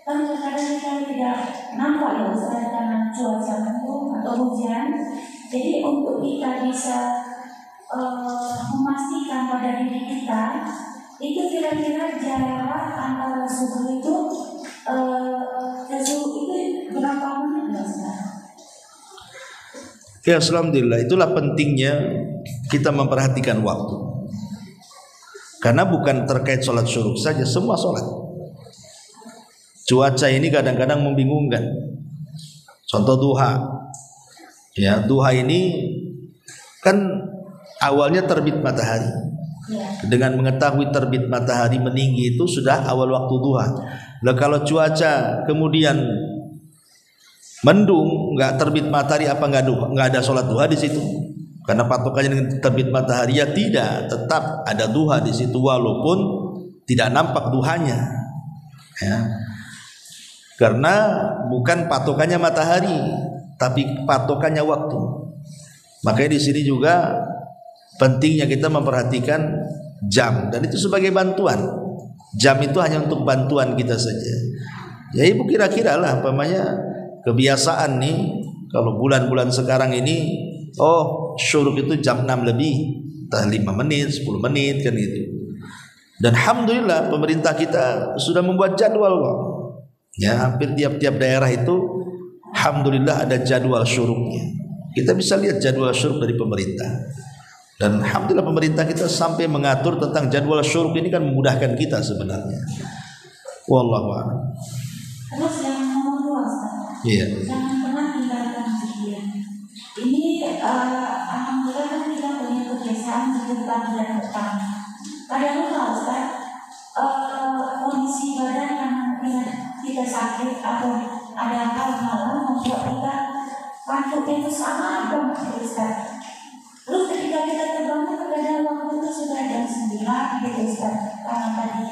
kan terkadang kita tidak nampak ya Ustaz karena cuaca mendung atau hujan. Jadi untuk kita bisa memastikan pada diri kita, itu kira-kira jarak antara subuh itu ke subuh itu berapa menit Ustaz? Ya, alhamdulillah, itulah pentingnya kita memperhatikan waktu. Karena bukan terkait sholat syuruk saja, semua sholat. Cuaca ini kadang-kadang membingungkan. Contoh duha. Ya, duha ini kan awalnya terbit matahari. Dengan mengetahui terbit matahari meninggi itu sudah awal waktu duha. Lah kalau cuaca kemudian mendung, nggak terbit matahari, apa nggak ada sholat duha di situ? Karena patokannya dengan terbit matahari, ya tidak, tetap ada duha di situ walaupun tidak nampak duhanya. Ya. Karena bukan patokannya matahari, tapi patokannya waktu. Makanya di sini juga pentingnya kita memperhatikan jam, dan itu sebagai bantuan. Jam itu hanya untuk bantuan kita saja. Ya ibu kira-kira lah, umpamanya kebiasaan nih kalau bulan-bulan sekarang ini, oh syuruk itu jam 6 lebih, entah 5 menit, 10 menit kan gitu. Dan alhamdulillah pemerintah kita sudah membuat jadwal kok. Ya, hampir tiap-tiap daerah itu alhamdulillah ada jadwal syuruknya. Kita bisa lihat jadwal syuruk dari pemerintah. Dan alhamdulillah pemerintah kita sampai mengatur tentang jadwal syuruk ini, kan memudahkan kita sebenarnya. Wallahu a'lam. Terus yang nomor 2 Ustaz. Iya. Jangan pernah tinggalkan zikir. Ini alhamdulillah kan kita punya kebiasaan zikir pagi dan petang. Kadang lupa Ustaz, kondisi badan karena kita sakit atau ada hal-hal membuat kita kantuknya itu sama banget Ustaz. Terus ketika kita terbangun kadang waktu itu sudah jam 9 gitu Ustaz. Karena tadi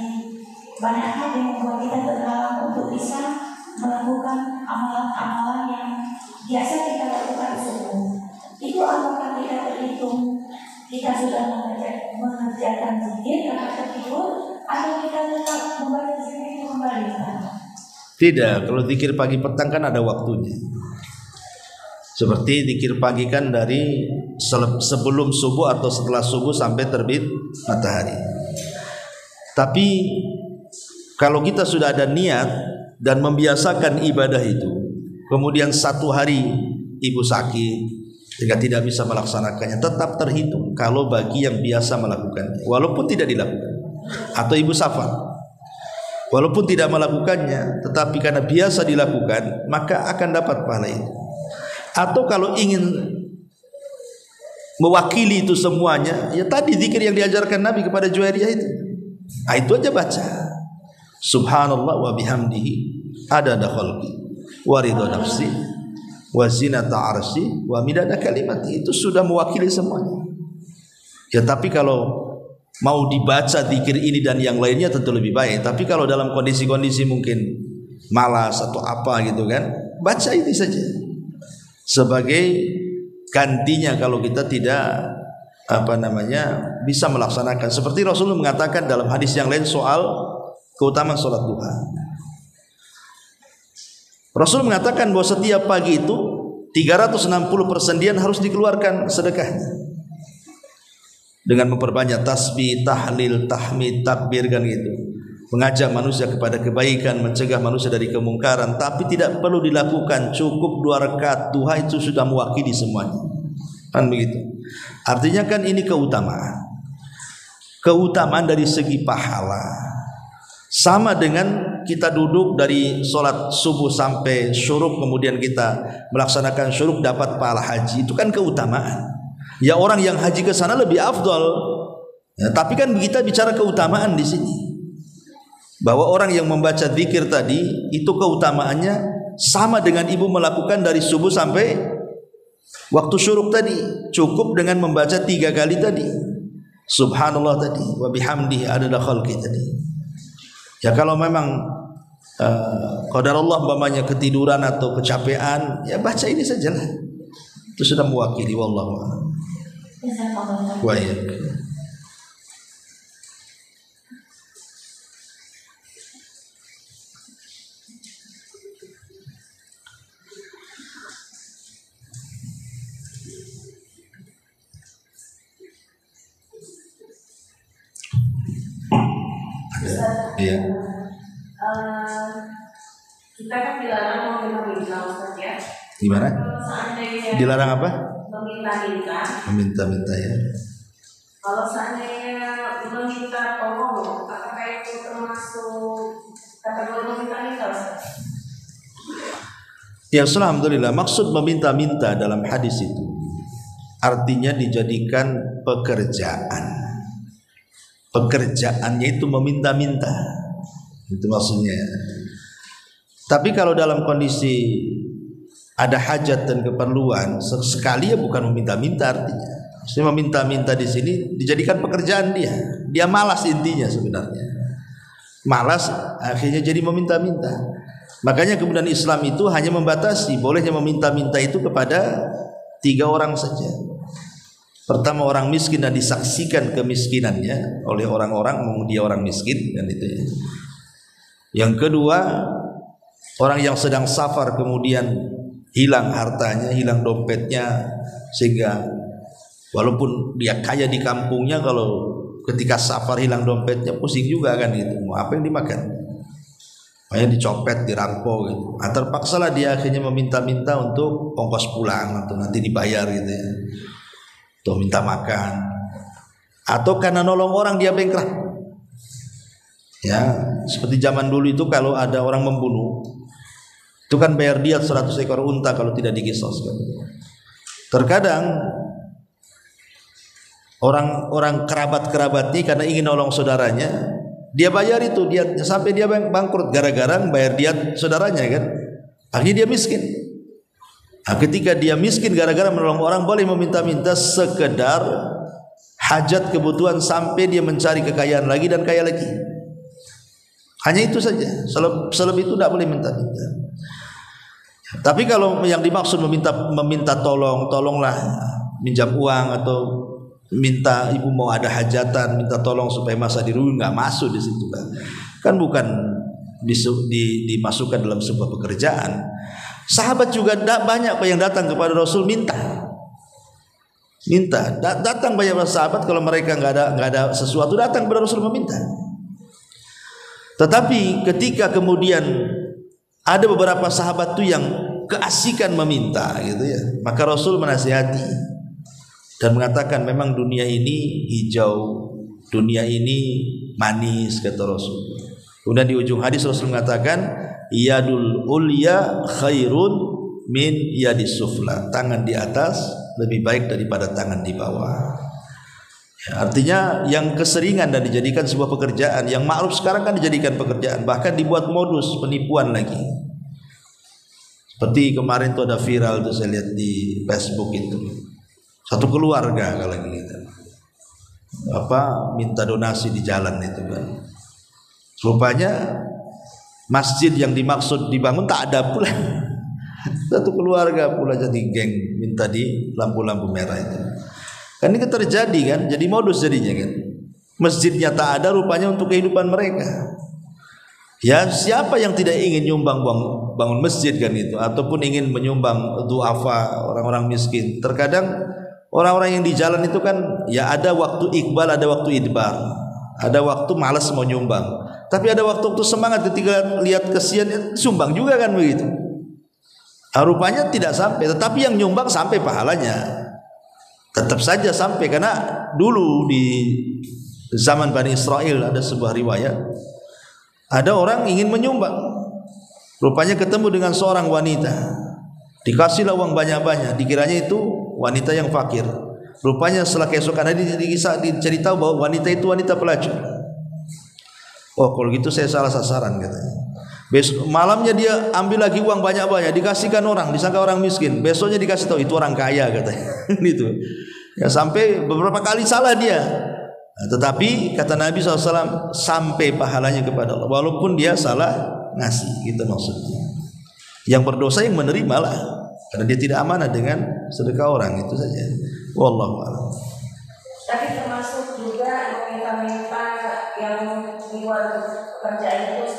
banyak hal yang membuat kita terhalang untuk bisa melakukan amalan-amalan yang biasa kita lakukan subuh. Itu apakah kita terhitung kita sudah mengerjakan zikir karena tertidur, atau kita tetap membaca zikir itu kembali? Tidak, kalau zikir pagi petang kan ada waktunya. Seperti zikir pagi kan dari sebelum subuh atau setelah subuh sampai terbit matahari. Tapi kalau kita sudah ada niat dan membiasakan ibadah itu, kemudian satu hari ibu sakit sehingga tidak bisa melaksanakannya, tetap terhitung kalau bagi yang biasa melakukannya, walaupun tidak dilakukan. Atau ibu safar, walaupun tidak melakukannya, tetapi karena biasa dilakukan, maka akan dapat pahala itu. Atau kalau ingin mewakili itu semuanya, ya tadi zikir yang diajarkan Nabi kepada Juwairiyah itu. Nah, itu aja baca. Subhanallah wa bihamdihi adada khalqi wa ridha nafsi wa zinata arsy wa midada kalimati. Itu sudah mewakili semuanya. Ya tapi kalau mau dibaca zikir ini dan yang lainnya tentu lebih baik. Tapi kalau dalam kondisi-kondisi mungkin malas atau apa gitu kan, baca ini saja sebagai gantinya kalau kita tidak bisa melaksanakan. Seperti Rasulullah mengatakan dalam hadis yang lain soal keutamaan sholat duha. Rasul mengatakan bahwa setiap pagi itu 360 persendian harus dikeluarkan sedekahnya, dengan memperbanyak tasbih, tahlil, tahmid, takbir kan gitu. Mengajak manusia kepada kebaikan, mencegah manusia dari kemungkaran, tapi tidak perlu dilakukan, cukup 2 rakaat duha itu sudah mewakili semuanya. Kan begitu. Artinya kan ini keutamaan. Keutamaan dari segi pahala. Sama dengan kita duduk dari sholat subuh sampai syuruk, kemudian kita melaksanakan syuruk dapat pahala haji, itu kan keutamaan. Ya orang yang haji ke sana lebih afdal. Ya, tapi kan kita bicara keutamaan di sini. Bahwa orang yang membaca zikir tadi itu keutamaannya sama dengan ibu melakukan dari subuh sampai waktu syuruk tadi. Cukup dengan membaca 3 kali tadi. Subhanallah tadi, wa bihamdihi adada khalqi tadi. Ya kalau memang qadarullah umpamanya ketiduran atau kecapean, ya baca ini sajalah. Itu sudah mewakili, wallahu a'lam. Baik. Iya. Kita kan dilarang meminta Ustaz ya. Gimana? Dilarang apa? Meminta-minta ya. Kalau seandainya meminta tolong, apakah itu termasuk kategori meminta-minta? Ya, alhamdulillah. Maksud meminta-minta dalam hadis itu artinya dijadikan pekerjaan. Pekerjaannya itu meminta-minta. Itu maksudnya. Tapi kalau dalam kondisi ada hajat dan keperluan, sekali ya bukan meminta-minta artinya. Maksudnya meminta-minta di sini dijadikan pekerjaan dia. Dia malas intinya sebenarnya. Malas akhirnya jadi meminta-minta. Makanya kemudian Islam itu hanya membatasi bolehnya meminta-minta itu kepada 3 orang saja. Pertama orang miskin dan disaksikan kemiskinannya oleh orang-orang, dia orang miskin kan itu ya. Yang kedua orang yang sedang safar kemudian hilang hartanya, hilang dompetnya, sehingga walaupun dia kaya di kampungnya, kalau ketika safar hilang dompetnya pusing juga kan gitu. Mau apa yang dimakan? Makanya dicopet, dirampok gitu. Terpaksa lah dia akhirnya meminta-minta untuk ongkos pulang atau nanti dibayar gitu ya. Atau minta makan. Atau karena nolong orang dia bankrupt. Ya, seperti zaman dulu itu kalau ada orang membunuh, itu kan bayar diat 100 ekor unta kalau tidak dikisos kan. Terkadang orang kerabat-kerabatnya karena ingin nolong saudaranya, dia bayar itu diatnya sampai dia bangkrut gara-gara bayar diat saudaranya kan. Akhirnya dia miskin. Nah, ketika dia miskin gara-gara menolong orang, boleh meminta-minta sekedar hajat kebutuhan sampai dia mencari kekayaan lagi dan kaya lagi. Hanya itu saja. Selebih itu tidak boleh minta-minta. Tapi kalau yang dimaksud meminta tolonglah minjam uang atau minta ibu mau ada hajatan, minta tolong supaya masa di rumah, nggak masuk di situ kan. Kan bukan dimasukkan dalam sebuah pekerjaan. Sahabat juga banyak yang datang kepada Rasul minta. Datang banyak sahabat kalau mereka nggak ada sesuatu datang kepada Rasul meminta. Tetapi ketika kemudian ada beberapa sahabat tuh yang keasikan meminta gitu ya, maka Rasul menasihati dan mengatakan memang dunia ini hijau, dunia ini manis kata Rasul. Kemudian di ujung hadis Rasul mengatakan yadul ulya khairun min yadis sufla, tangan di atas lebih baik daripada tangan di bawah. Ya, artinya yang keseringan dan dijadikan sebuah pekerjaan, yang ma'ruf sekarang kan dijadikan pekerjaan, bahkan dibuat modus penipuan lagi. Seperti kemarin tuh ada viral tuh saya lihat di Facebook itu, satu keluarga kalau gitu, minta donasi di jalan itu kan. Rupanya masjid yang dimaksud dibangun tak ada pula. Satu keluarga pula jadi geng minta di lampu-lampu merah itu. Kan ini terjadi kan, jadi modus jadinya kan. Masjidnya tak ada rupanya untuk kehidupan mereka. Ya siapa yang tidak ingin nyumbang bangun masjid kan itu, ataupun ingin menyumbang duafa orang-orang miskin. Terkadang orang-orang yang di jalan itu kan ya ada waktu iqbal, ada waktu idbar, ada waktu malas mau nyumbang, tapi ada waktu semangat ketika lihat kesian sumbang juga kan begitu. Rupanya tidak sampai, tetapi yang nyumbang sampai pahalanya. Tetap saja sampai, karena dulu di zaman Bani Israel ada sebuah riwayat, ada orang ingin menyumbang, rupanya ketemu dengan seorang wanita, dikasihlah uang banyak-banyak, dikiranya itu wanita yang fakir. Rupanya setelah keesokan hari diceritakan bahwa wanita itu wanita pelacur. Oh kalau gitu saya salah sasaran katanya. Besok malamnya dia ambil lagi uang banyak-banyak, dikasihkan orang, disangka orang miskin. Besoknya dikasih tahu itu orang kaya katanya. Gitu. Ya sampai beberapa kali salah dia. Nah, tetapi kata Nabi SAW sampai pahalanya kepada Allah, walaupun dia salah ngasih. Gitu maksudnya. Yang berdosa yang menerima lah, karena dia tidak amanah dengan sedekah orang, itu saja. Wallahu a'lam. Tapi termasuk juga meminta-minta yang di luar pekerjaan itu,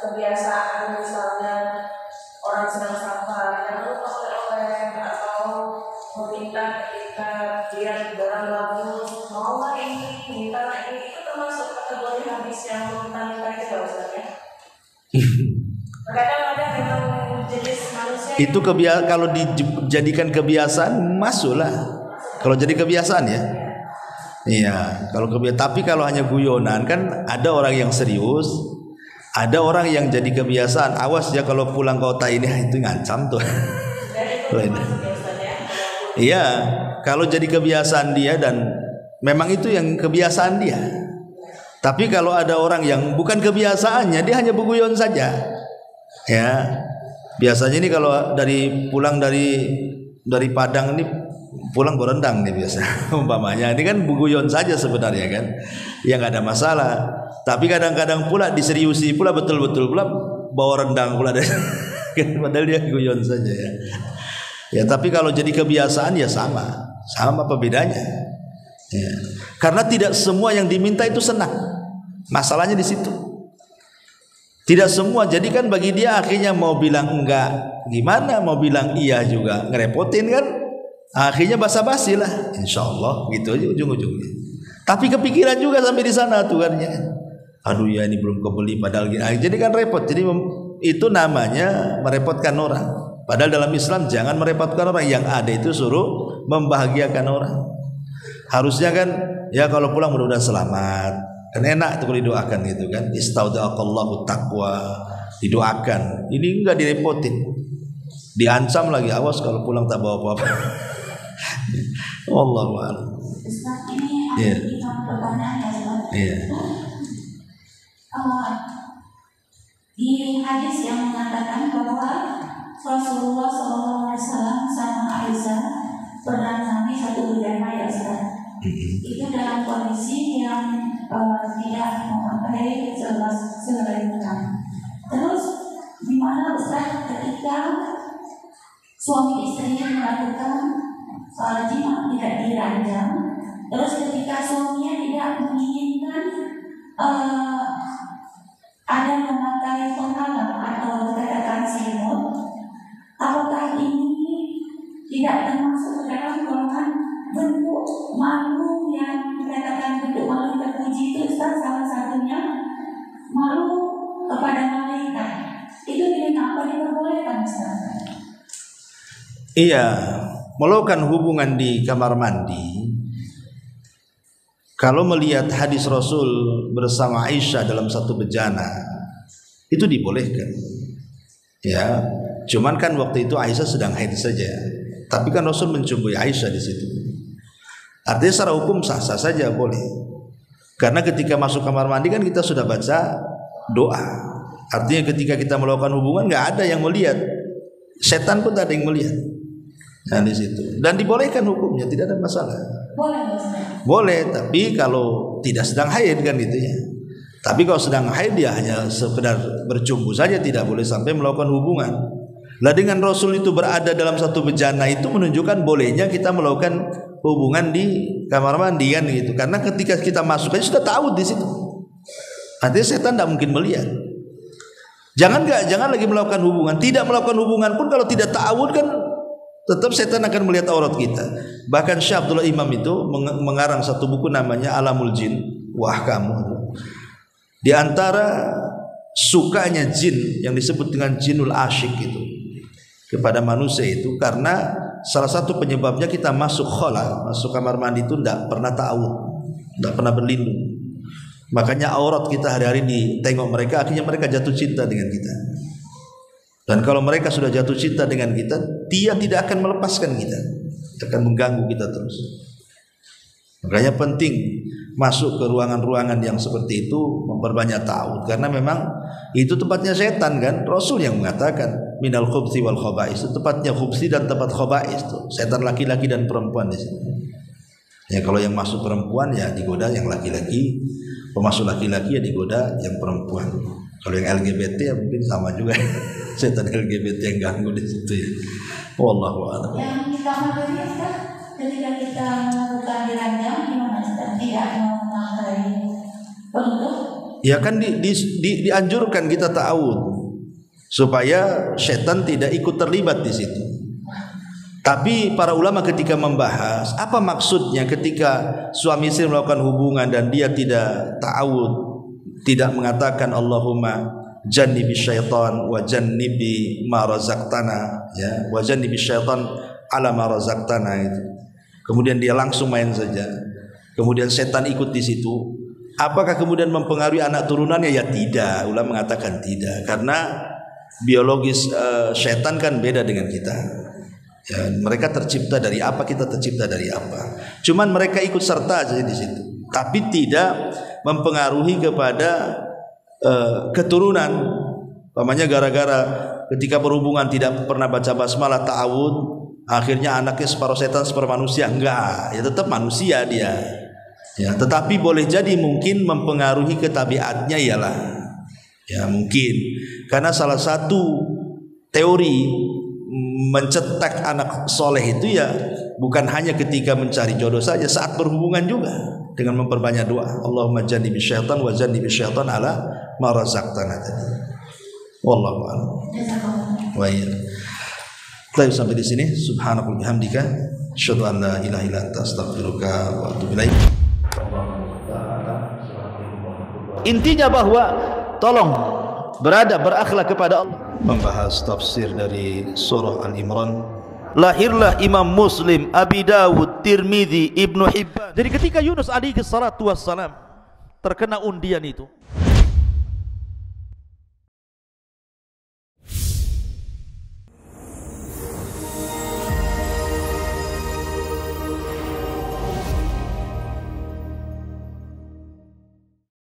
kebiasaan misalnya orang sedang safar yang lupa oleh-oleh atau meminta ketika dia barang bagus, mau nggak ini, minta ini, itu termasuk kategori hadis yang meminta-minta itu Ustaz ya? Terkadang ada memang jenis manusia itu kalau dijadikan kebiasaan masuklah. Kalau jadi kebiasaan ya. Iya, tapi kalau hanya guyonan kan ada orang yang serius, ada orang yang jadi kebiasaan. Awas ya kalau pulang kota ini itu ngancam tuh. Iya, kalau jadi kebiasaan dia dan memang itu yang kebiasaan dia. Tapi kalau ada orang yang bukan kebiasaannya, dia hanya berguyon saja. Ya. Biasanya ini kalau pulang dari Padang ini pulang berendang nih biasa umpamanya, ini kan buguyon saja sebenarnya kan, ya nggak ada masalah. Tapi kadang-kadang pula diseriusi pula, betul-betul pula bawa rendang pula deh. Padahal dia guyon saja ya. Ya tapi kalau jadi kebiasaan ya sama apa bedanya ya. Karena tidak semua yang diminta itu senang, masalahnya di situ. Tidak semua, jadi kan bagi dia akhirnya mau bilang enggak gimana, mau bilang iya juga ngerepotin kan. Akhirnya basa-basi lah, insya Allah gitu aja ujung-ujungnya. Tapi kepikiran juga sampai di sana tuh kan ya. Aduh ya ini belum kebeli padahal gini. Jadi kan repot. Jadi itu namanya merepotkan orang. Padahal dalam Islam jangan merepotkan orang. Yang ada itu suruh membahagiakan orang. Harusnya kan ya kalau pulang mudah-mudahan selamat. Kan enak tuh kalau didoakan gitu kan. Istaudaqallahu taqwa, didoakan. Ini enggak direpotin. Diancam lagi, awas kalau pulang tak bawa apa-apa. Wallahu a'lam. Ustaz, ini ada pertanyaan ya Ustaz. Iya. Di hadis yang mengatakan bahwa Rasulullah SAW sama Aisyah bernyanyi satu bujana ya Ustaz. Itu dalam kondisi yang tidak memakai selimutkan. Terus gimana Ustaz ketika suami istri melakukan jima tidak diranjang, terus ketika suaminya tidak menginginkan ada memakai penghalang atau katakan selimut, apa kepada malaikat. Itu dengan apa diperbolehkan, Ustaz? Iya, melakukan hubungan di kamar mandi. Kalau melihat hadis Rasul bersama Aisyah dalam satu bejana, itu dibolehkan. Ya, cuman kan waktu itu Aisyah sedang haid saja. Tapi kan Rasul mencumbui Aisyah di situ. Artinya secara hukum sah-sah saja boleh. Karena ketika masuk kamar mandi kan kita sudah baca doa. Artinya ketika kita melakukan hubungan nggak ada yang melihat. Setan pun tak ada yang melihat. Nah di situ. Dan dibolehkan hukumnya, tidak ada masalah. Boleh, Ustaz? Boleh, tapi kalau tidak sedang haid kan gitu ya. Tapi kalau sedang haid dia hanya sekedar bercumbu saja, tidak boleh sampai melakukan hubungan. Lah dengan Rasul itu berada dalam satu bejana itu menunjukkan bolehnya kita melakukan hubungan di kamar mandi kan gitu. Karena ketika kita masuk aja sudah tahu di situ. Artinya setan tidak mungkin melihat. Jangan lagi melakukan hubungan. Tidak melakukan hubungan pun kalau tidak ta'awud kan tetap setan akan melihat aurat kita. Bahkan Syekh Abdullah Imam itu mengarang satu buku namanya Alamul Jin. Wah kamu. Di antara sukanya jin yang disebut dengan jinul asyik itu kepada manusia itu karena salah satu penyebabnya kita masuk khala, masuk kamar mandi itu tidak pernah ta'awud, tidak pernah berlindung. Makanya aurat kita hari-hari ditengok mereka, akhirnya mereka jatuh cinta dengan kita. Dan kalau mereka sudah jatuh cinta dengan kita, dia tidak akan melepaskan kita, akan mengganggu kita terus. Makanya penting masuk ke ruangan-ruangan yang seperti itu memperbanyak ta'awud, karena memang itu tempatnya setan kan. Rasul yang mengatakan minal khubthi wal khaba'is, itu tempatnya khubthi dan tempat khaba'is itu. Setan laki-laki dan perempuan di sini. Ya kalau yang masuk perempuan ya digoda yang laki-laki, pemasuk laki-laki ya digoda yang perempuan. Kalau yang LGBT ya mungkin sama juga. Setan LGBT yang ganggu di situ ya. Wallahu a'lam. Yang kita mandi, Ustaz, ketika kita melakukan diranjang gimana, Ustaz? Tidak memakai penutup? Ya kan dianjurkan kita ta'awud supaya setan tidak ikut terlibat di situ. Tapi para ulama ketika membahas apa maksudnya ketika suami istri melakukan hubungan dan dia tidak ta'awud, tidak mengatakan Allahumma jannibi syaitan wa jannibi ma razaqtana, ya, wa jannibi syaitan ala ma razaqtana itu. Kemudian dia langsung main saja. Kemudian setan ikut di situ. Apakah kemudian mempengaruhi anak turunannya? Ya tidak. Ulama mengatakan tidak, karena biologis setan kan beda dengan kita. Ya, mereka tercipta dari apa, kita tercipta dari apa. Cuman mereka ikut serta saja di situ, tapi tidak mempengaruhi kepada keturunan. Pamannya gara-gara ketika berhubungan tidak pernah baca basmalah ta'awud, akhirnya anaknya separuh setan separuh manusia. Enggak, ya tetap manusia dia. Ya, tetapi boleh jadi mungkin mempengaruhi ketabiatnya ialah, ya mungkin karena salah satu teori mencetak anak soleh itu ya bukan hanya ketika mencari jodoh saja, saat berhubungan juga dengan memperbanyak doa. Allahumma jannibi syaitan wa jannibi syaitan ala ma razaqtana tadi. Wallahu a'lam. Wa iya. Baik, sampai di sini. Subhanakallahumma bihamdika asyhadu an la ilaha illa anta astaghfiruka wa atubu ilaik. Intinya bahwa tolong berakhlak kepada Allah. Membahas tafsir dari surah Al-Imran. Lahirlah Imam Muslim, Abi Dawud, Tirmidzi, Ibnu Hibban. Jadi ketika Yunus alaihi salatu wassalam terkena undian itu,